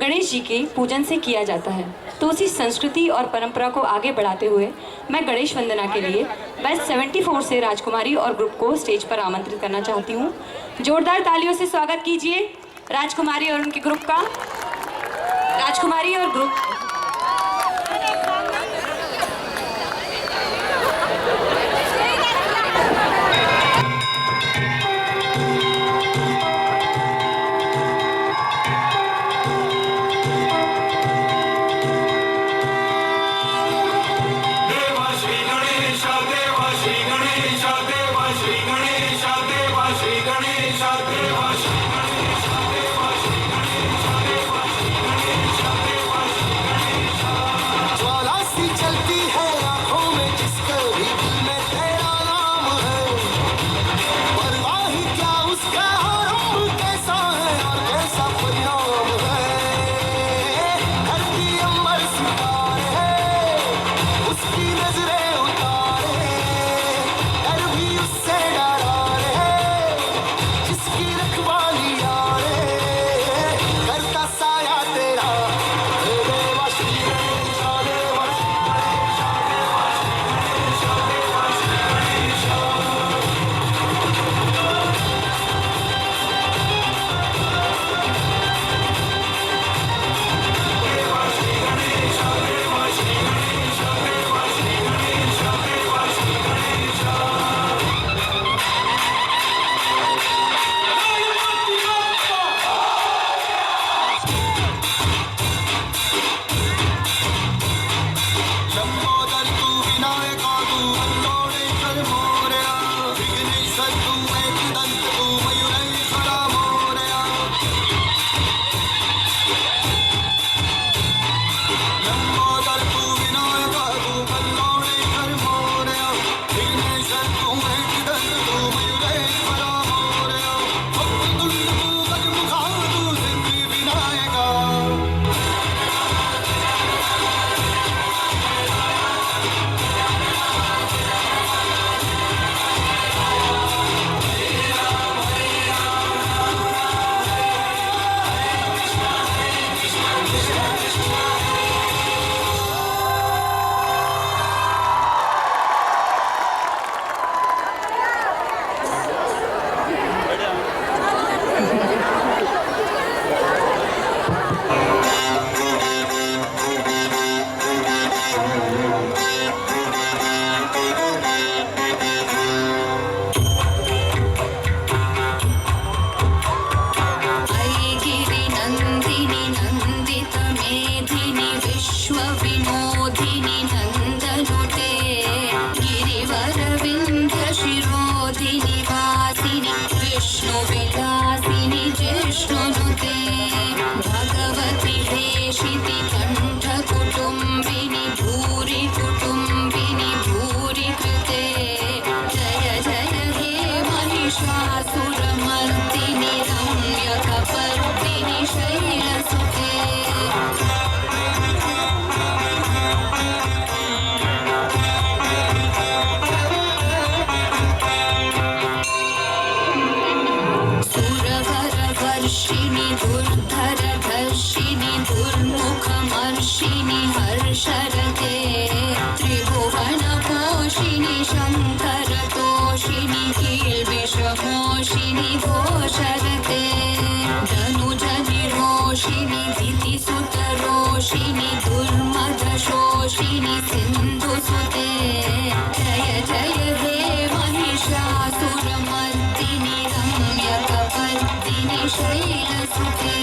गणेश जी के पूजन से किया जाता है। तो उसी संस्कृति और परंपरा को आगे बढ़ाते हुए मैं गणेश वंदना के लिए बेस्ट 74 से राजकुमारी और ग्रुप को स्टेज पर आमंत्रित करना चाहती हूँ। जोरदार तालियों से स्वागत कीजिए राजकुमारी और उनके ग्रुप का। राजकुमारी और ग्रुप। शैलसुते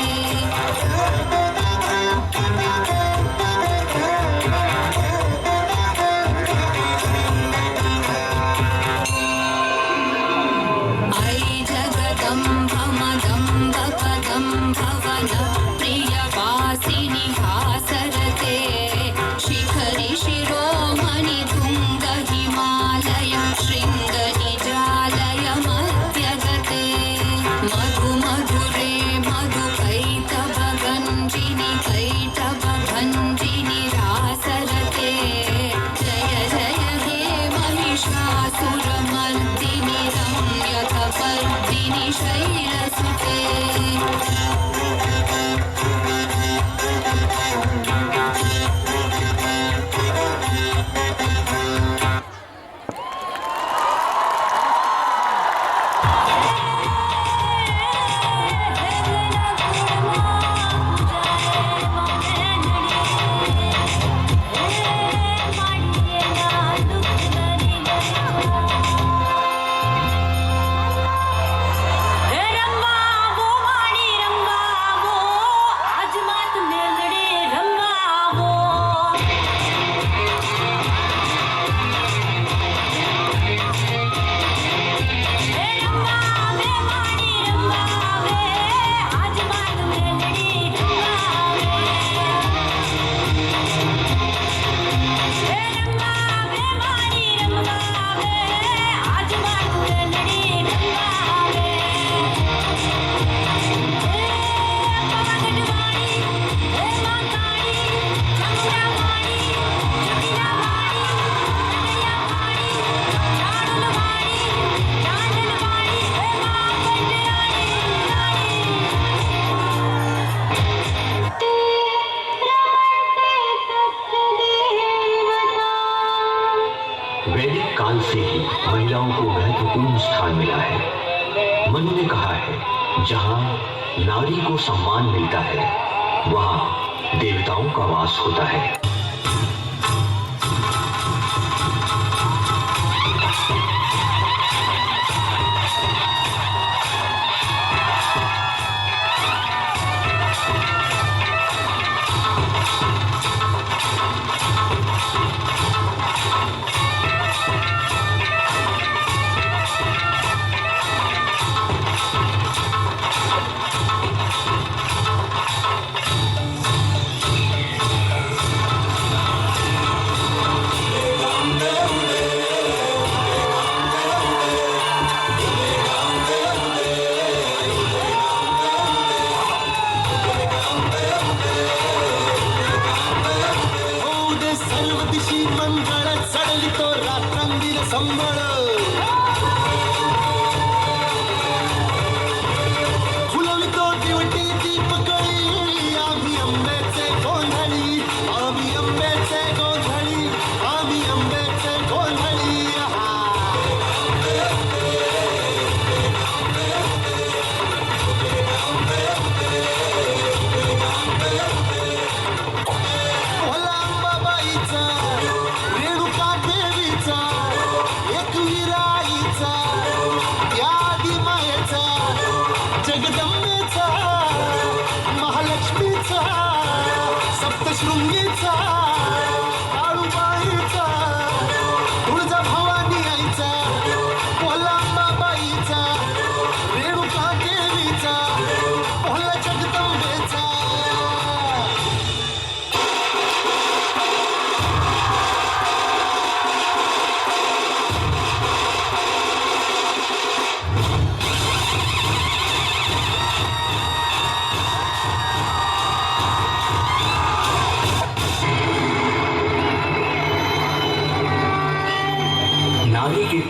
मनु ने कहा है, जहां नारी को सम्मान मिलता है वहां देवताओं का वास होता है।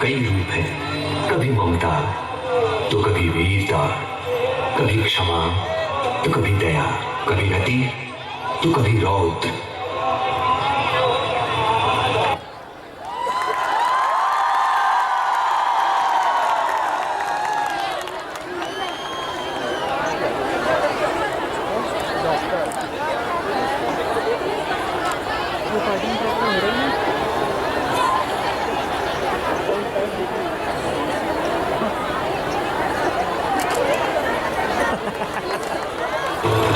कई रूप हैं, कभी ममता तो कभी वीरता, कभी क्षमा तो कभी दया, कभी रति तो कभी रौद्र।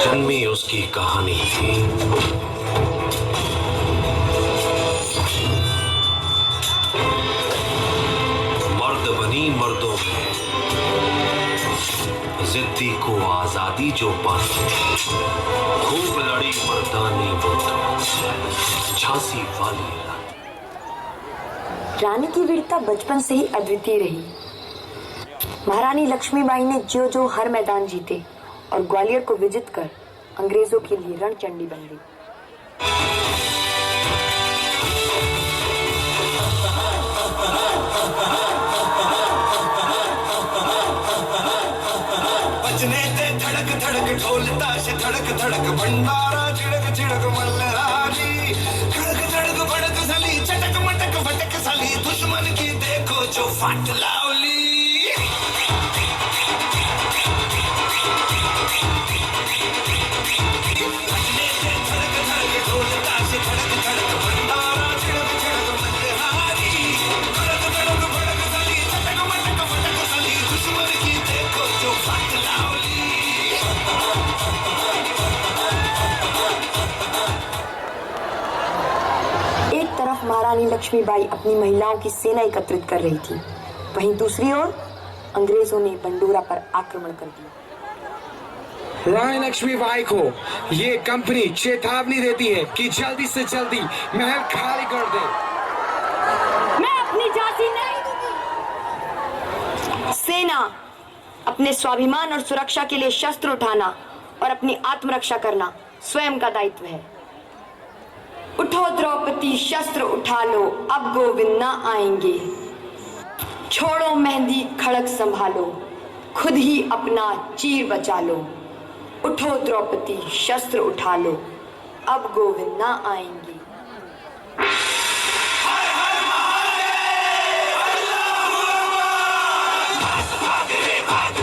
जन्मी उसकी कहानी थी। मर्द बनी मर्दों में, जिद्दी को आजादी जो पाती थी। खूब लड़ी मर्दानी बुद्ध, झांसी वाली रानी की वीरता बचपन से ही अद्वितीय रही। महारानी लक्ष्मीबाई ने जो हर मैदान जीते और ग्वालियर को विजित कर अंग्रेजों के लिए रणचंडी बन गई। बजने ते धड़क धड़क ढोल ताश धड़क धड़क भंडारा चिड़क चिड़क मल्हारी धड़क धड़क भड़क सली चटक मटक फटक सली दुश्मन की देखो जो फाट लावली। महारानी लक्ष्मीबाई अपनी महिलाओं की सेना एकत्रित कर रही थी, वहीं दूसरी ओर अंग्रेजों ने बंडूरा पर आक्रमण कर दिया। रानी लक्ष्मीबाई को ये कंपनी चेतावनी देती है कि जल्दी से जल्दी महल खाली कर दे। मैं अपनी झांसी नहीं दूंगी। सेना अपने स्वाभिमान और सुरक्षा के लिए शस्त्र उठाना और अपनी आत्मरक्षा करना स्वयं का दायित्व है। उठो द्रौपदी शस्त्र उठा लो, अब गोविंद ना आएंगे। छोड़ो मेहंदी खड़क संभालो, खुद ही अपना चीर बचा लो। उठो द्रौपदी शस्त्र उठा लो, अब गोविंद ना आएंगे। भाग रे भाग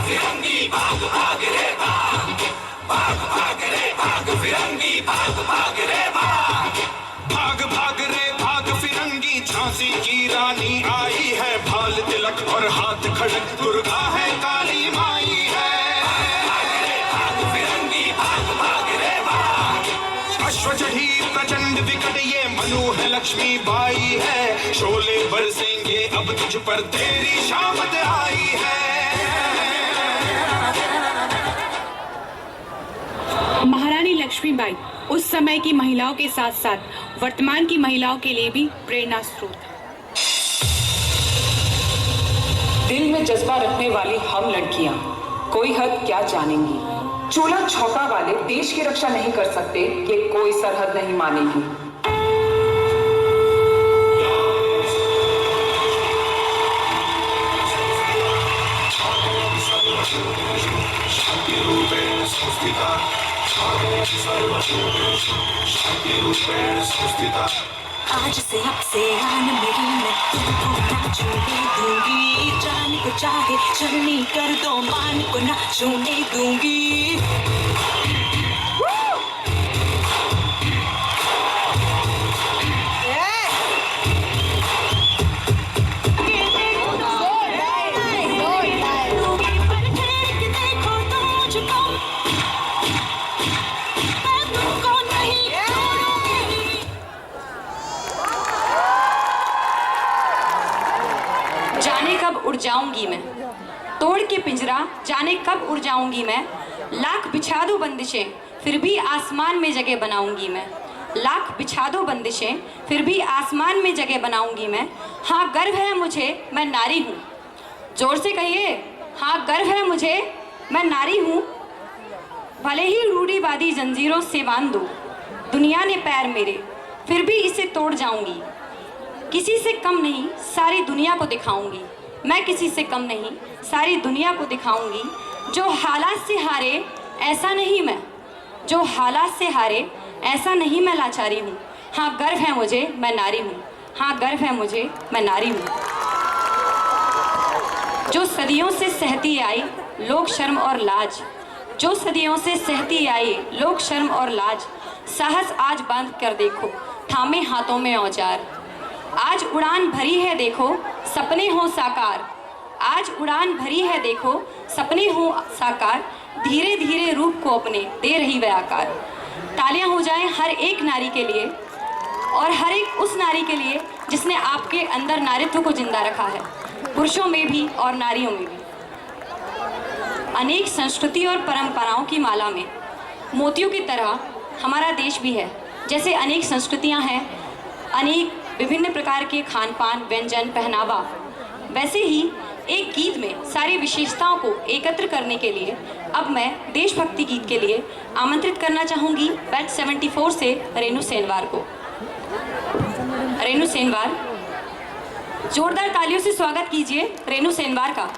दुर्गा है काली माई है। अश्व चढ़ी प्रचंड विकट ये मनु है लक्ष्मी बाई है। शोले बरसेंगे अब तुझ पर तेरी शामत आई है। महारानी लक्ष्मीबाई उस समय की महिलाओं के साथ साथ वर्तमान की महिलाओं के लिए भी प्रेरणा स्रोत है। दिल में जज्बा रखने वाली हम लड़कियां कोई हद क्या जानेंगी। चूल्हा छौका वाले देश की रक्षा नहीं कर सकते, ये कोई सरहद नहीं मानेगी। आज से अब से आन मेरी मैं तुमको ना छूने दूंगी। जान को चाहे चलनी कर दो मान को ना छूने दूंगी। जाने कब उड़ जाऊंगी मैं तोड़ के पिंजरा, जाने कब उड़ जाऊंगी मैं। लाख बिछा दो बंदिशें फिर भी आसमान में जगह बनाऊंगी मैं। लाख बिछा दो बंदिशें फिर भी आसमान में जगह बनाऊंगी मैं। हाँ गर्व है मुझे मैं नारी हूँ, जोर से कहिए हाँ गर्व है मुझे मैं नारी हूँ। भले ही रूढ़िवादी जंजीरों से बांध दो दुनिया ने पैर मेरे, फिर भी इसे तोड़ जाऊंगी। किसी से कम नहीं सारी दुनिया को दिखाऊंगी, मैं किसी से कम नहीं सारी दुनिया को दिखाऊंगी। जो हालात से हारे ऐसा नहीं मैं, जो हालात से हारे ऐसा नहीं मैं लाचारी हूँ। हाँ गर्व है मुझे मैं नारी हूँ, हाँ गर्व है मुझे मैं नारी हूँ। जो सदियों से सहती आई लोग शर्म और लाज, जो सदियों से सहती आई लोग शर्म और लाज। साहस आज बांध कर देखो थामे हाथों में औजार। आज उड़ान भरी है देखो सपने हो साकार। आज उड़ान भरी है देखो सपने हो साकार। धीरे धीरे रूप को अपने दे रही वह आकार। तालियां हो जाएं हर एक नारी के लिए और हर एक उस नारी के लिए जिसने आपके अंदर नारित्व को जिंदा रखा है, पुरुषों में भी और नारियों में भी। अनेक संस्कृति और परंपराओं की माला में मोतियों की तरह हमारा देश भी है। जैसे अनेक संस्कृतियां हैं, अनेक विभिन्न प्रकार के खान पान व्यंजन पहनावा, वैसे ही एक गीत में सारी विशेषताओं को एकत्र करने के लिए अब मैं देशभक्ति गीत के लिए आमंत्रित करना चाहूँगी बैच 74 से रेणु सेनवार को। रेणु सेनवार, जोरदार तालियों से स्वागत कीजिए रेणु सेनवार का।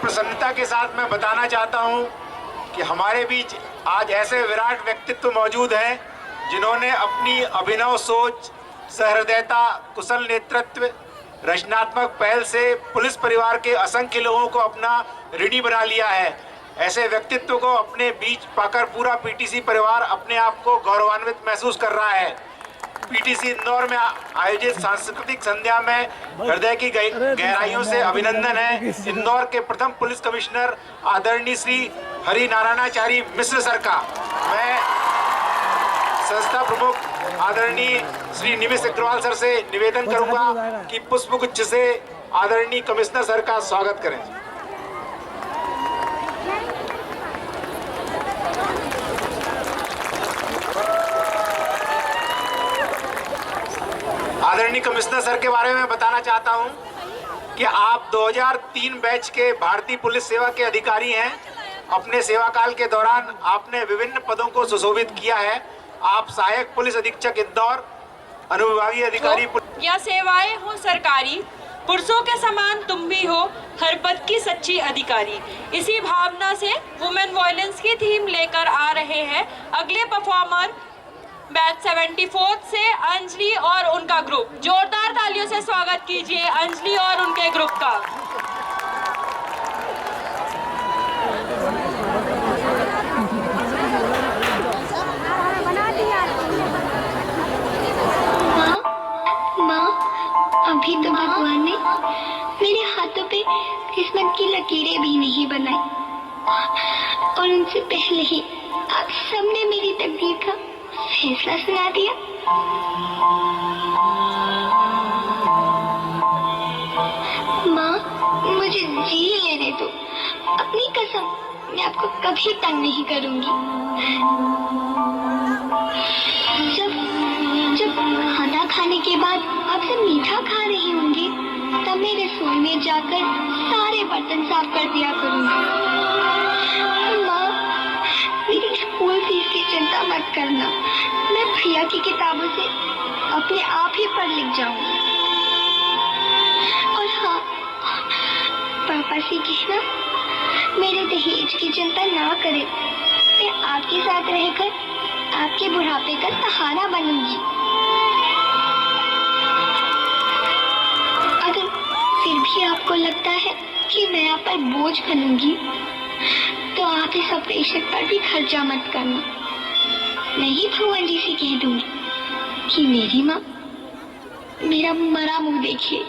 प्रसन्नता के साथ मैं बताना चाहता हूं कि हमारे बीच आज ऐसे विराट व्यक्तित्व मौजूद हैं जिन्होंने अपनी अभिनव सोच, सहृदयता, कुशल नेतृत्व, रचनात्मक पहल से पुलिस परिवार के असंख्य लोगों को अपना ऋणी बना लिया है। ऐसे व्यक्तित्व को अपने बीच पाकर पूरा पीटीसी परिवार अपने आप को गौरवान्वित महसूस कर रहा है। पीटीसी इंदौर में आयोजित सांस्कृतिक संध्या में हृदय की गहराइयों से अभिनंदन है इंदौर के प्रथम पुलिस कमिश्नर आदरणीय श्री हरि नारायणाचारी मिश्र सर का। मैं संस्था प्रमुख आदरणीय श्री निमिष अग्रवाल सर से निवेदन करूंगा कि पुष्पगुच्छ से आदरणीय कमिश्नर सर का स्वागत करें। आदरणीय कमिश्नर सर के बारे में बताना चाहता हूं कि आप 2003 बैच के भारतीय पुलिस सेवा के अधिकारी हैं। अपने सेवा काल के दौरान आपने विभिन्न पदों को सुशोभित किया है। आप सहायक पुलिस अधीक्षक इंदौर, अनुविभागीय अधिकारी या सेवाएं हो सरकारी, पुरुषों के समान तुम भी हो हर पद की सच्ची अधिकारी। इसी भावना से वुमेन वायलेंस की थीम लेकर आ रहे हैं अगले परफॉर्मर बैच 74 से अंजलि और उनका ग्रुप। जोरदार तालियों से स्वागत कीजिए अंजलि और उनके ग्रुप का। माँ, अभी तो भगवान ने मेरे हाथों पे किस्मत की लकीरें भी नहीं बनाई और उनसे पहले ही आप सबने मेरी तकदीर का फैसला सुना दिया। माँ, मुझे जी लेने दो। अपनी कसम, मैं आपको कभी तंग नहीं करूंगी। जब खाना खाने के बाद आप सब मीठा खा रही होंगी तब मैं रसोई में जाकर सारे बर्तन साफ कर दिया करूंगी। माँ, मेरी स्कूल फीस की चिंता मत करना। मैं भैया की किताबों से अपने आप ही पढ़ लिख जाऊंगी। और हाँ, पापा से कहना मेरे दहेज की चिंता ना करें। मैं आपके साथ रहकर आपके बुढ़ापे का सहारा बनूंगी। अगर फिर भी आपको लगता है कि मैं आप पर बोझ बनूंगी तो आप इस ऑपरेशन पर भी खर्चा मत करना। मैं ही भगवान जी से कह दूंगी कि मेरी माँ मेरा मरा मुंह देखिए।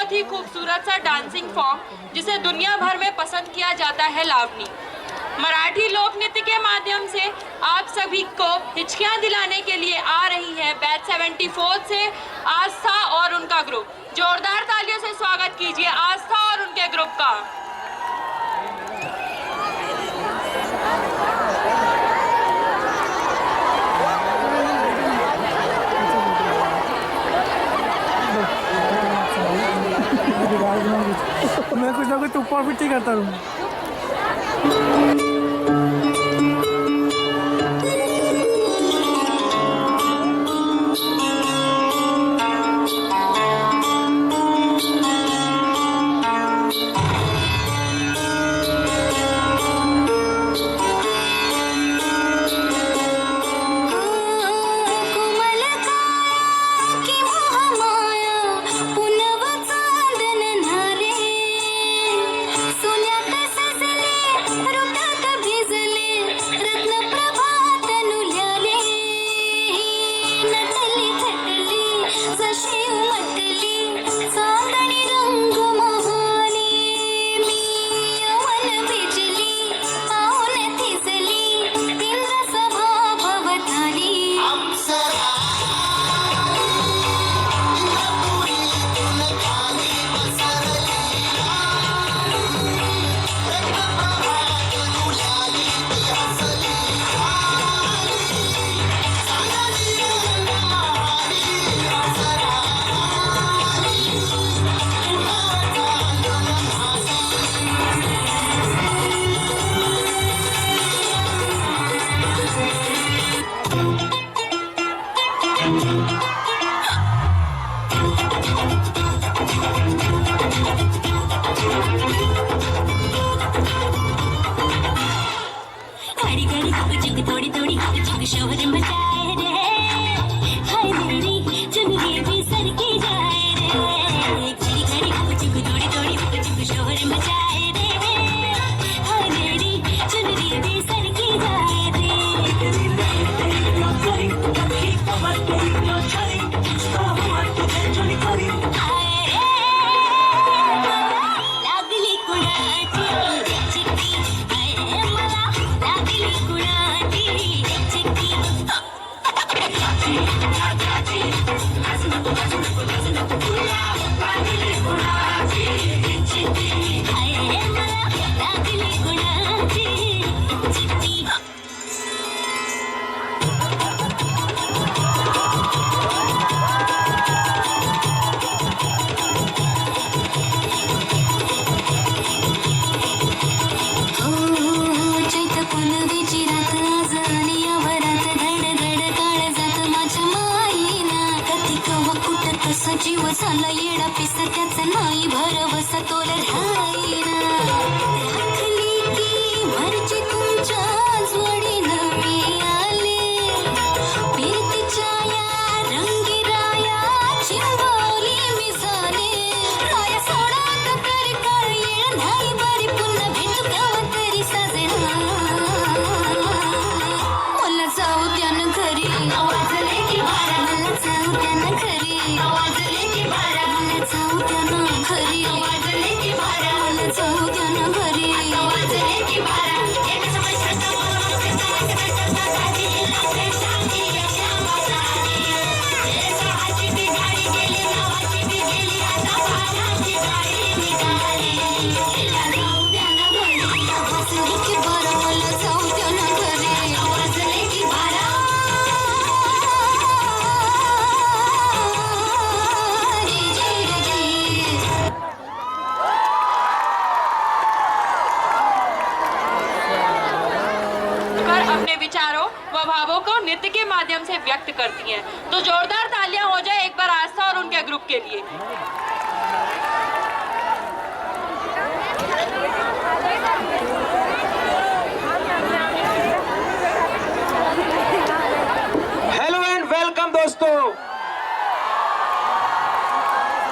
बहुत ही खूबसूरत सा डांसिंग फॉर्म जिसे दुनिया भर में पसंद किया जाता है, लावनी। मराठी लोक नृत्य के माध्यम से आप सभी को हिचकियां दिलाने के लिए आ रही है बैच 74 से आस्था और उनका ग्रुप। जोरदार तालियों से स्वागत कीजिए आस्था और उनके ग्रुप का। मैं कुछ ना कुछ ऊपर पिट्टी करता रहूँ। जीव झाला येडा पिसा त्याचा नाही भरवसा तोल राहीना राखली की मर्जी तुमच्या जोडीनं मी आले प्रीतीच्या या रंगीराया चिंबवली मी झाले राया सोडा तरी काळ येळ नाही बरी पुन्हा भेटू केव्हा तरी साजेना मला जाऊ द्या ना घरी आवाजले की बारा मला जाऊ द्या ना घरी आवाजले की बारा मला जाऊ द्या ना घरी आवाजले की बारा मला जाऊ द्या ना घरी आवाजले की बारा एक समय छटा शांती सहाची ती गाडी गेली नावाची ती गेली आता पाण्याची गाडी निघाली जाऊ द्या ना घरी आवाजले की बारा मला जाऊ द्या ना घरी आवाजले की बारा अपने विचारों व भावों को नृत्य के माध्यम से व्यक्त करती हैं। तो जोरदार तालियां हो जाए एक बार आस्था और उनके ग्रुप के लिए। हेलो एंड वेलकम दोस्तों,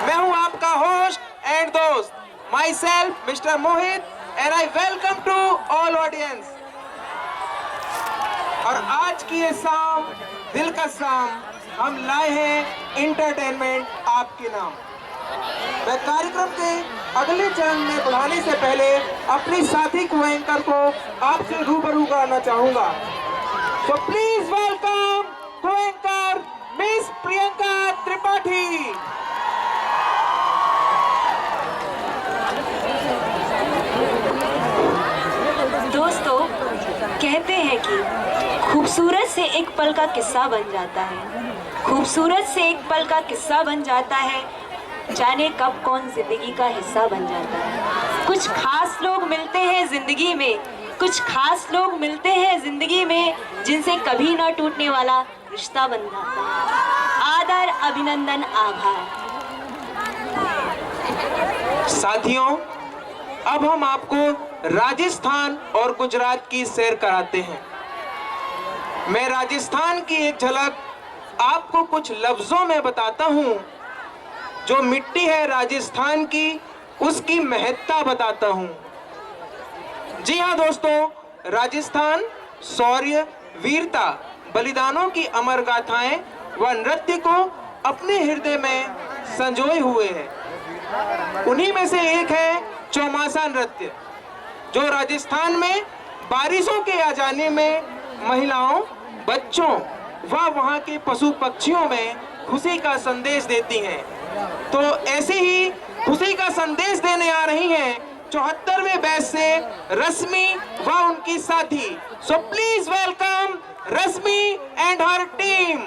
मैं हूं आपका होस्ट एंड दोस्त myself mister Mohit and I welcome to all audience. और आज की ये शाम दिल का शाम हम लाए हैं एंटरटेनमेंट आपके नाम। मैं कार्यक्रम के अगले चरण में बढ़ाने से पहले अपनी साथी को एंकर को आपसे रूबरू कराना चाहूंगा। तो प्लीज वेलकम को एंकर मिस प्रियंका त्रिपाठी। दोस्तों, कहते हैं कि खूबसूरत से एक पल का किस्सा बन जाता है, खूबसूरत से एक पल का किस्सा बन जाता है, जाने कब कौन जिंदगी का हिस्सा बन जाता है। कुछ खास लोग मिलते हैं जिंदगी में, कुछ खास लोग मिलते हैं जिंदगी में, जिनसे कभी ना टूटने वाला रिश्ता बन जाता है। आदर, अभिनंदन, आभार। साथियों, अब हम आपको राजस्थान और गुजरात की सैर कराते हैं। मैं राजस्थान की एक झलक आपको कुछ लफ्जों में बताता हूं। जो मिट्टी है राजस्थान की, उसकी महत्ता बताता हूं। जी हाँ दोस्तों, राजस्थान शौर्य, वीरता, बलिदानों की अमर गाथाएं व नृत्य को अपने हृदय में संजोए हुए है। उन्हीं में से एक है चौमासा नृत्य, जो राजस्थान में बारिशों के आ जाने में महिलाओं, बच्चों व वहां के पशु पक्षियों में खुशी का संदेश देती हैं। तो ऐसे ही खुशी का संदेश देने आ रही हैं 74वें बैच से रश्मि व उनकी साथी। So please welcome Rashmi and her team.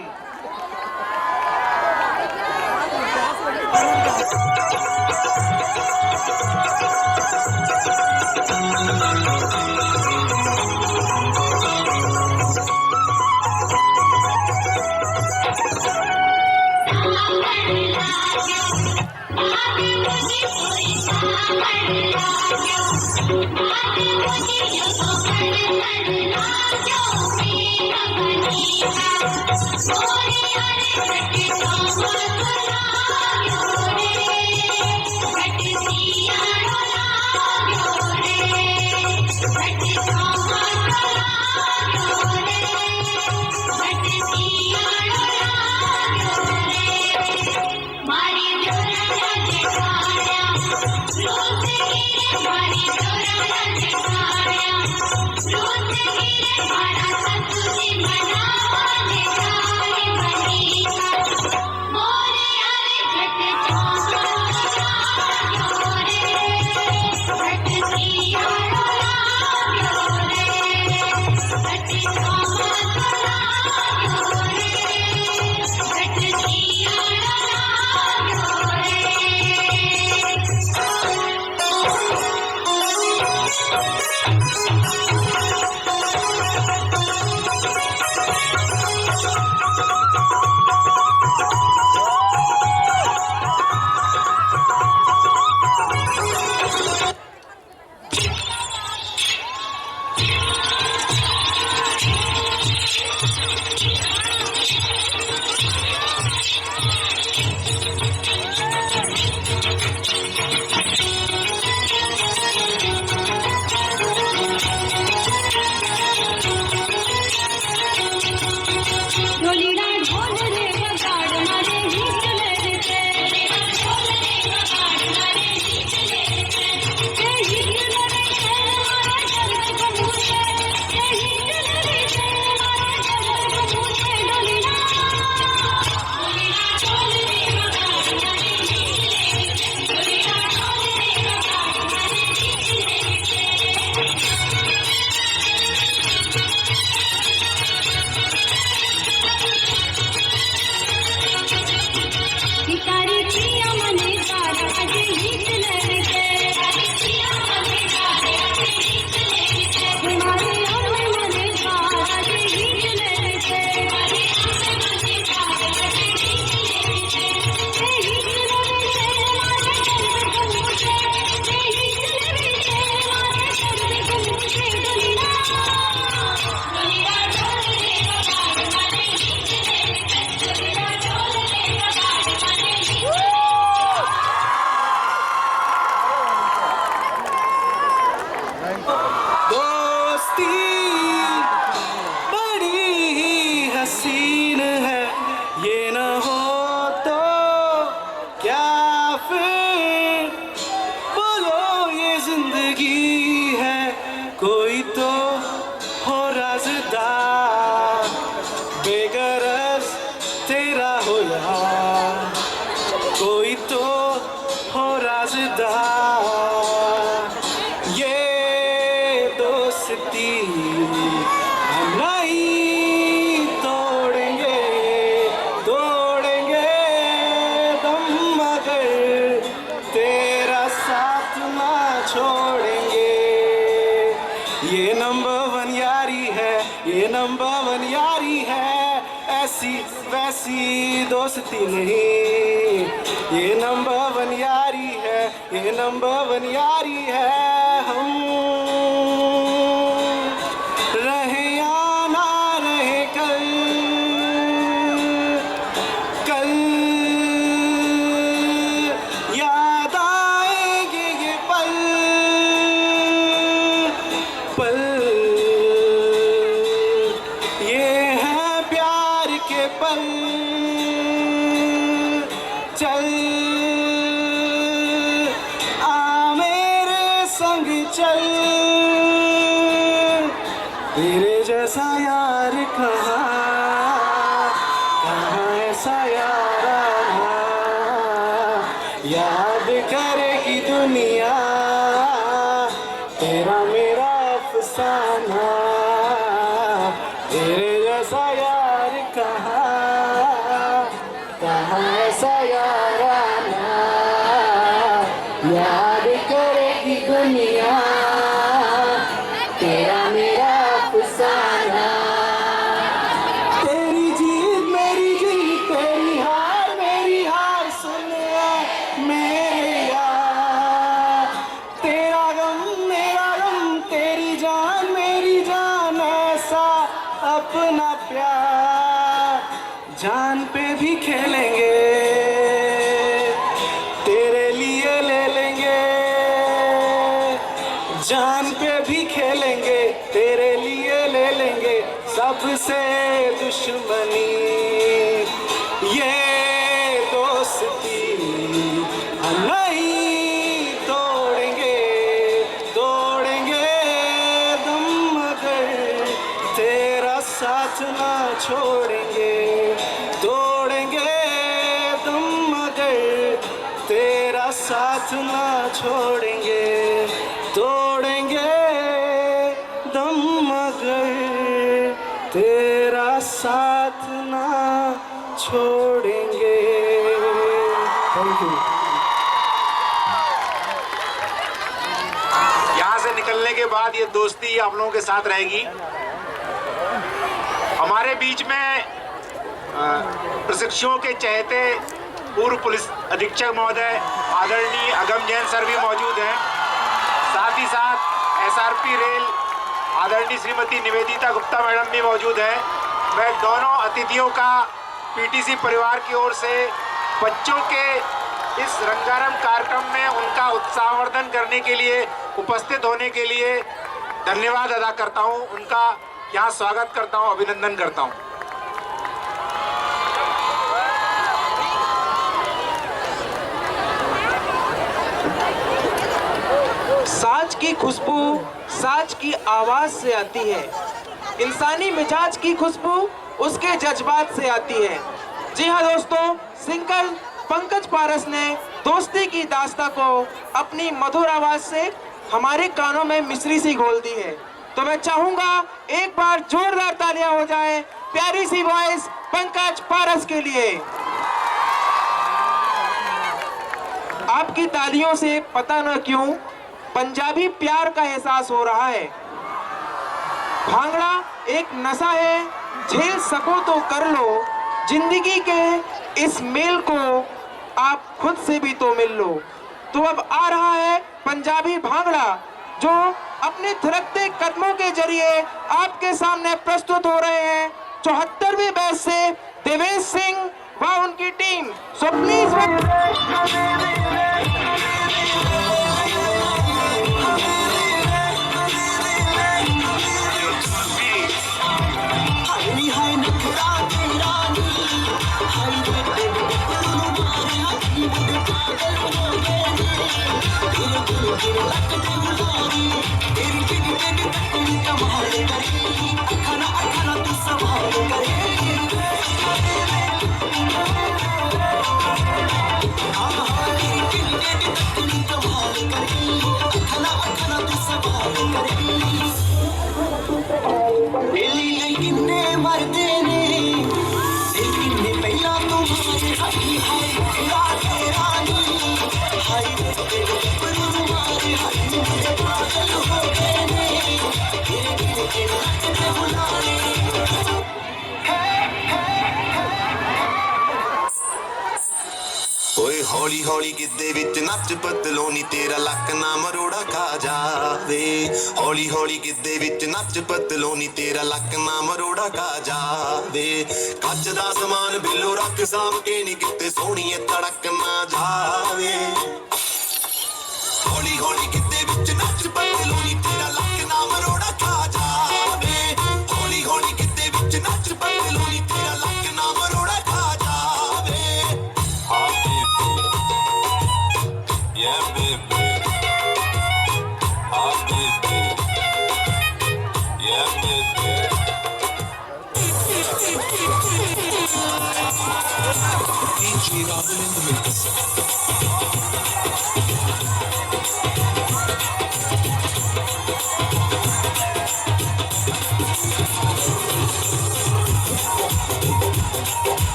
ये नंबर वन यारी है, ये नंबर वन यारी है, ऐसी वैसी दोस्ती नहीं। ये नंबर वन यारी है, ये नंबर वन यारी है। हम रहे या ना रहे कल, कल याद आएंगे ये पल, पल ये है प्यार के पल। चल आ मेरे संग चल, तेरे जैसा यार कहाँ, कहाँ ऐसा यार आना। याद करेगी दुनिया तेरा मेरा अफसाना। तेरे जैसा यार कहाँ, कहाँ ऐसा यार आना। याद करेगी दुनिया तेरा मेरा अफसाना। तेरी जीत मेरी जीत, तेरी हार मेरी हार, सुन ले मेरे यार। तेरा गम मेरा गम, तेरी जान मेरी जान, ऐसा अपना प्यार जान पे भी खेलेंगे, तेरे लिए ले लेंगे। जान पे भी खेलेंगे, तेरे लिए ले लेंगे। सबसे दुश्मनी ये दोस्ती नहीं तोड़ेंगे, तोड़ेंगे दम मगर तेरा साथ ना छोड़ेंगे। तोड़ेंगे दम मगर तेरा साथ ना छोड़ेंगे। तोड़ेंगे दम मगर तेरा साथ ना छोड़ेंगे। Thank you. यहाँ से निकलने के बाद ये दोस्ती आप लोगों के साथ रहेगी। हमारे बीच में प्रशिक्षुओं के चहेते पूर्व पुलिस अधीक्षक महोदय आदरणीय अगम जैन सर भी मौजूद हैं। साथ ही साथ SRP रेल आदरणीय श्रीमती निवेदिता गुप्ता मैडम भी मौजूद हैं। मैं दोनों अतिथियों का PTC परिवार की ओर से बच्चों के इस रंगारंग कार्यक्रम में उनका उत्साहवर्धन करने के लिए, उपस्थित होने के लिए धन्यवाद अदा करता हूं। उनका यहाँ स्वागत करता हूं, अभिनंदन करता हूं। साज की खुशबू साज की आवाज से आती है। इंसानी मिजाज की खुशबू उसके जज्बात से आती है। जी हाँ दोस्तों, सिंगर पंकज पारस ने दोस्ती की दास्तां को अपनी मधुर आवाज से हमारे कानों में मिश्री सी घोल दी है। तो मैं चाहूंगा एक बार जोरदार तालियां हो जाए प्यारी सी वॉइस पंकज पारस के लिए। आपकी तालियों से पता न क्यों पंजाबी प्यार का एहसास हो रहा है। भांगड़ा एक नशा है, झेल सको तो कर लो। जिंदगी के इस मेल को आप खुद से भी तो मिल लो। तो अब आ रहा है पंजाबी भांगड़ा, जो अपने थिरकते कदमों के जरिए आपके सामने प्रस्तुत हो रहे हैं 74वीं बैच से देवेश सिंह व उनकी टीम। सो प्लीज हाय ਹੌਲੀ ਗਿੱਧੇ ਵਿੱਚ ਨੱਚ ਪਤਲੋਨੀ ਤੇਰਾ ਲੱਕ ਨਾ ਮਰੋੜਾ ਖਾ ਜਾਵੇ ਹੌਲੀ ਹੌਲੀ ਗਿੱਧੇ ਵਿੱਚ ਨੱਚ ਪਤਲੋਨੀ ਤੇਰਾ ਲੱਕ ਨਾ ਮਰੋੜਾ ਖਾ ਜਾਵੇ ਕੱਚ ਦਾ ਸਮਾਨ ਬਿੱਲੋ ਰੱਖ ਸਾਂਭ ਕੇ ਨੀ ਕਿਤੇ ਸੋਹਣੀਏ ਤੜਕ ਨਾ ਜਾਵੇ ਹੌਲੀ ਹੌਲੀ ਗਿੱਧੇ ਵਿੱਚ ਨੱਚ ਪਤਲੋਨੀ ਤੇਰਾ ਲੱਕ ਨਾ ਮਰੋੜਾ ਖਾ ਜਾਵੇ ਹੌਲੀ ਹੌਲੀ ਗਿੱਧੇ ਵਿੱਚ ਨੱਚ ਪਤਲੋਨੀ ਤੇਰਾ ਲੱਕ ਨਾ ਮਰੋੜਾ ਖਾ ਜਾਵੇ ਹਾਂ ਬੇਬੇ yeah baby ਹਾਂ ਬੇਬੇ yeah baby DJ Robin in the mix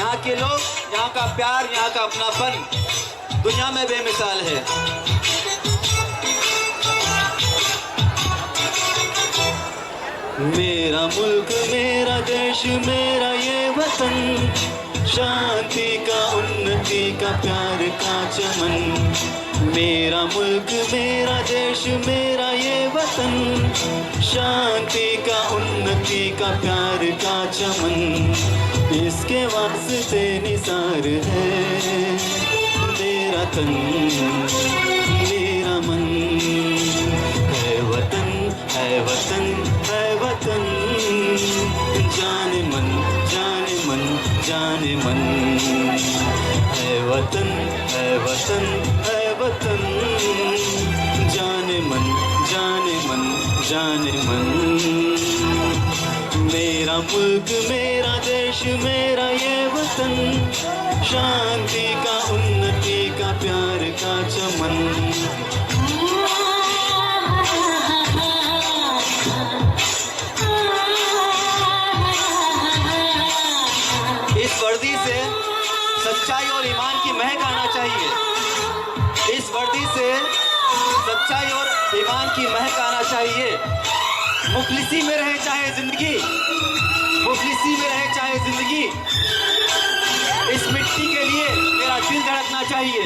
यहाँ के लोग, यहाँ का प्यार, यहाँ का अपनापन दुनिया में बेमिसाल है। मेरा मुल्क, मेरा देश, मेरा ये वतन, शांति का, उन्नति का, प्यार का चमन। मेरा मुल्क, मेरा देश, मेरा ये वतन, शांति का, उन्नति का, प्यार का चमन। इसके वास्ते निसार है मेरा तन, मेरा मन। है वतन, है वतन, है वतन, जाने मन, जाने मन, जाने मन। है वतन, है वतन, है वतन, जाने मन, जाने मन, जाने मन। मेरा मुल्क, मेरा देश, मेरा ये वतन, शांति का, उन्नति का, प्यार का चमन। इस वर्दी से सच्चाई और ईमान की महक आना चाहिए। इस वर्दी से सच्चाई और ईमान की महक आना चाहिए। मुफलिसी में रहे चाहे जिंदगी, मुफलिसी में रहे चाहे जिंदगी, इस मिट्टी के लिए मेरा दिल धड़कना चाहिए।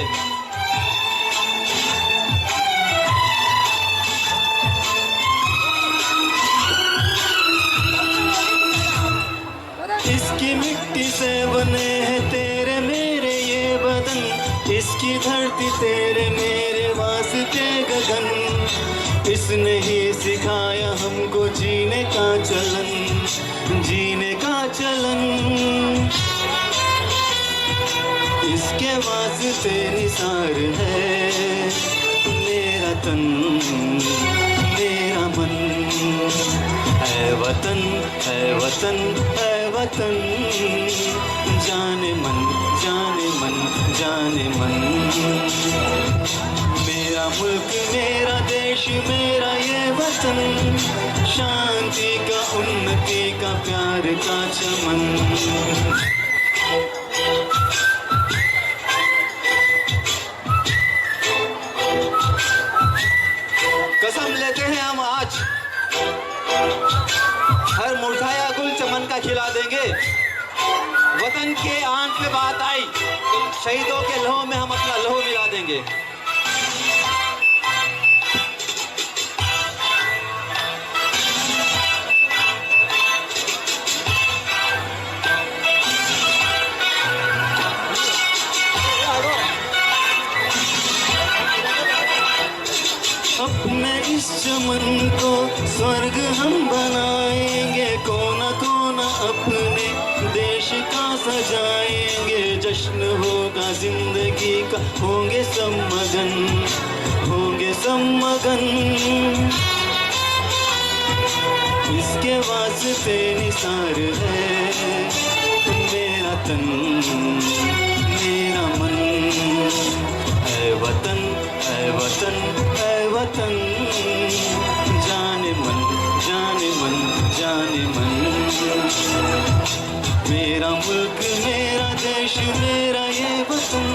इसकी मिट्टी से बने हैं तेरे मेरे ये बदन, इसकी धरती तेरे मेरे वास्ते गगन। इसने ही सिखा का चलन, जीने का चलन, इसके वास्ते निसार है मेरा तन मेरा मन। है वतन है वतन है वतन, जाने मन जाने मन जाने मन। मेरा मुल्क मेरा देश मेरा ये वतन, शांति का उन्नति का प्यार का चमन। कसम लेते हैं हम आज, हर मुरझाया गुल चमन का खिला देंगे। वतन के आन पे बात आई, शहीदों के लहू में हम अपना लहू मिला देंगे। अपने इस चमन को स्वर्ग हम बनाएंगे, कोना कोना अपने देश का सजाएंगे। जश्न होगा जिंदगी का, होंगे सब मगन होंगे सब मगन। इसके वास्ते निसार है मेरा तन मेरा मन। है वतन है वतन है वतन, जाने मन जाने मन जाने मन। मेरा मुल्क मेरा देश मेरा ये वतन,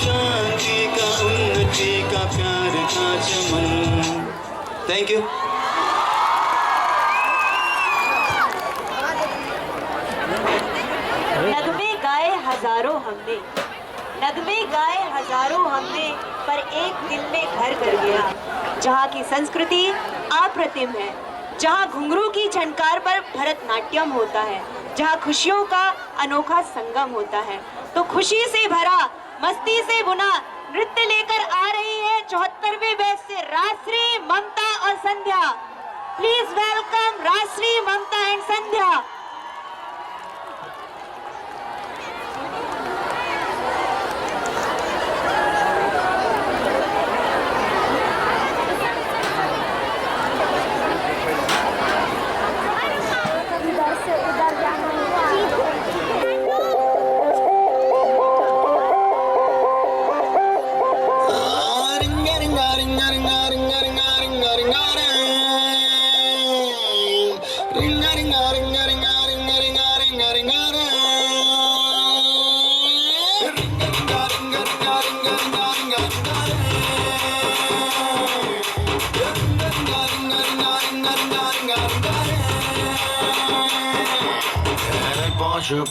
शांति का उन्नति का प्यार का चमन। Thank you. नगमे गाए हजारों हमने, नगमे गाए हजारों हमने, पर एक दिल में घर कर गया। जहाँ की संस्कृति अप्रतिम है, जहाँ घुंघरू की झनकार पर भरतनाट्यम होता है, जहाँ खुशियों का अनोखा संगम होता है। तो खुशी से भरा मस्ती से बुना नृत्य लेकर आ रही है 74वें बैच से राजश्री, ममता और Sandhya. Please welcome Rajshree, Mamta and Sandhya.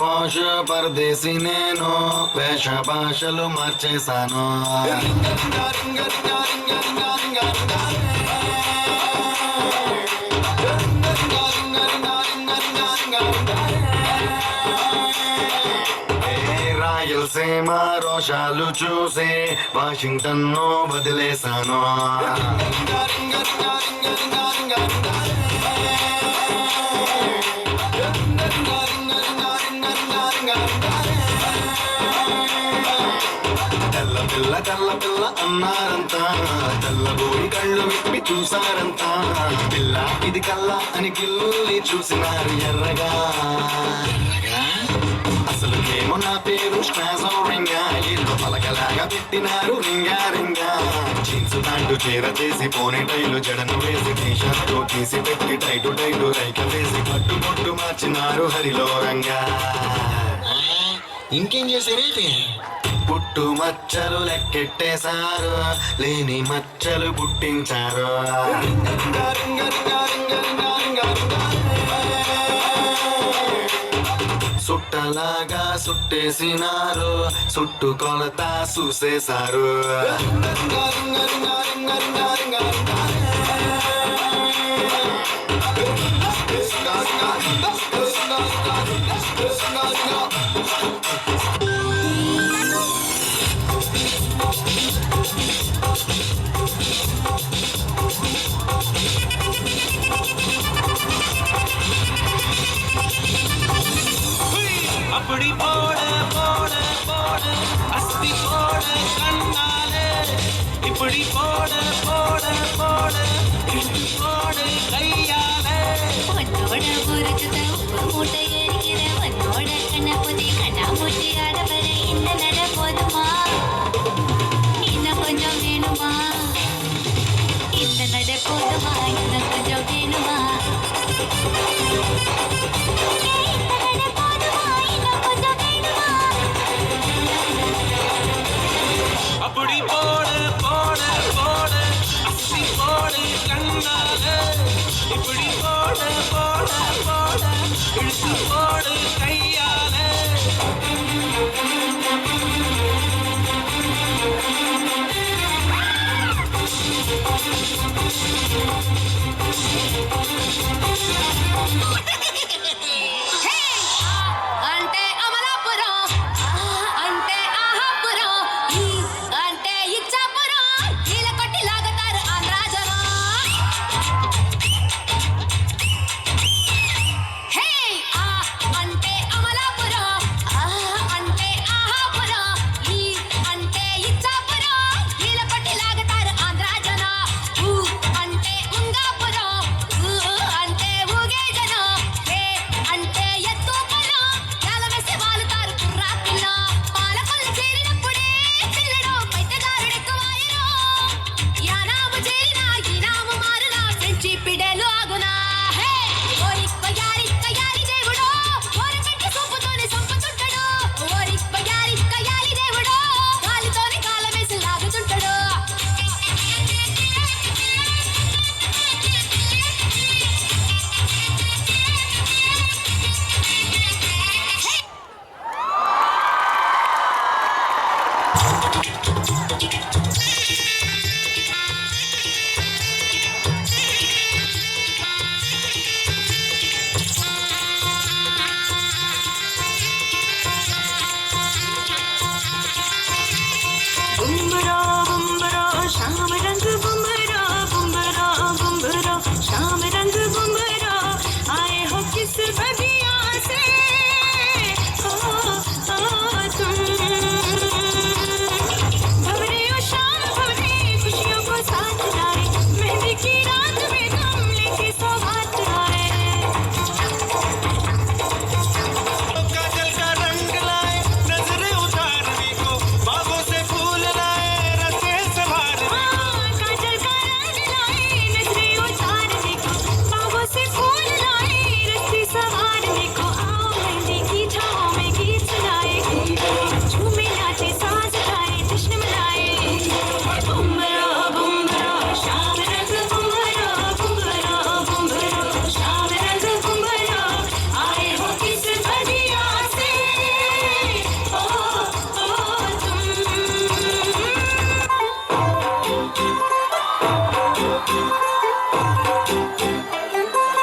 పోష పరదేశీ నేను వేష భాషలు మార్చేశాను. రాయలసీమ రోషాలు చూసి వాషింగ్టన్ వదిలేశాను. తెల్ల పిల్ల అన్నారంతా, తెల్లబోయి కళ్ళు విప్పి చూసారంతా. పిల్ల ఇది కల్లా అని గిల్లి చూసినారు ఎర్రగా. అసలు ఏమో నా పేరు రింగా, ఇల్లు పలకలాగా పెట్టినారు రింగా రింగా. జీన్స్ ప్యాంటు చీర చేసి పోనీ టైలు జడను వేసి టీషర్టు తీసి పెట్టి టైటు టైటు రైక వేసి పట్టు పొట్టు మార్చినారు హరిలో రంగా. ఇంకేం చేసేరేంటి? పుట్టు మచ్చలు లెక్కెట్టేశారు, లేని మచ్చలు పుట్టించారు. సుట్టలాగా సుట్టేసినారు, సుట్టు కొలత చూసేశారు. ఇప్పుడి పోడ పోడ పోడ అస్తి పోడ కన్నాలే ఇప్పుడి పోడ పోడ పోడ ఇష్టి పోడ కయ్యాలే ஒன்னோட புறக்கத உப்பு மூட்டை எரிக்கிற ஒன்னோட கண்ண புதி கண்ணா மூட்டி ஆடவர இந்த நட போதுமா இன்னும் கொஞ்சம் வேணுமா இந்த நட போதுமா இன்னும் கொஞ்சம் வேணுமா இந்த நட போதுமா இன்னும் கொஞ்சம் வேணுமா అప్పుడి పోడ పోడ పోడ అస్తి పోడ కన్నాలే ఇప్పుడి పోడ పోడ పోడ ఇష్టి పోడ కయ్యాలే అంటే అమలాపురం అంటే ఆహాపురం ఈ అంటే ఇచ్చాపురం నీల కొట్టి లాగుతారు ఆంధ్రాజనం హే ఆ అంటే అమలాపురం అంటే ఆహాపురం ఈ అంటే ఇచ్చాపురం నీల కొట్టి లాగుతారు ఆంధ్రాజనం ఊ అంటే ఉంగాపురం ఊ అంటే ఊగే జనం హే అంటే ఎత్తుపురం యాల వేసి వాలుతారు కుర్రా పిల్ల పాలకొల్లు చేరినప్పుడే పిల్లడు పైతగారుడెక్కువాయను యానాము చేరినా ఈనాము మారునా ఫ్రెంచి పిడేలు ఆగునా హే ఓరిక్క యారి దేవుడో ఓరకంటి సూపుతోనే సంపుతుంటాడు ఓరిక్క యారి దేవుడో కాలితోనే కాల వేసి లాగుతుంటాడు बुम्बरा बुम्बरा शाम रंग बुम्बरा बुम्बरा बुम्बरा शाम रंग बुम्बरा आए हो किस बगिया से तुम भवरे ओ शाम भवरे खुशियों को साथ लाए मेहंदी की रात में गम लेके सौगात लाए काजल का रंग लाए नजरें उतारने को बागों से फूल लाए रसे संभालने काजल का रंग लाए नजरें उतारने को बागों से फूल लाए रस्सी संवारने को आओ मेहंदी की छाँव में गीत सुनाए झूमे नाचे साज गाए जश्न मनाए बुम्बरा बुम्बरा शाम रंग बुम्बरा बुम्बरा बुम्बरा शाम रंग बुम्बरा आए हो किस बगिया से ओ तुम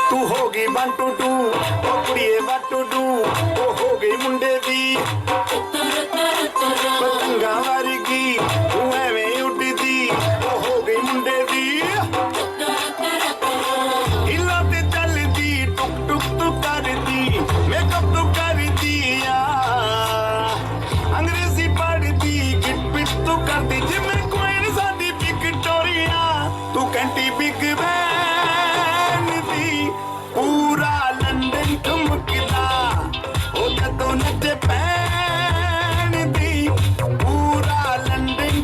तू होगी 1 2 2 ओ कुड़िए 1 2 2 ओ हो गई मुंडे दी पतंगा वर्गी तू एवें उड़दी ओ हो गई मुंडे दी हिला ते चलदी टुक टुक तू करदी मेकअप तू करदी अंग्रेजी पढ़दी गिट पिट तू करदी जिमें क्वीन साडी विक्टोरिया तू कंटी बिग बैन दी पूरा लंदन ठुमकदा ओ जदों नचे पैन दी पूरा लंदन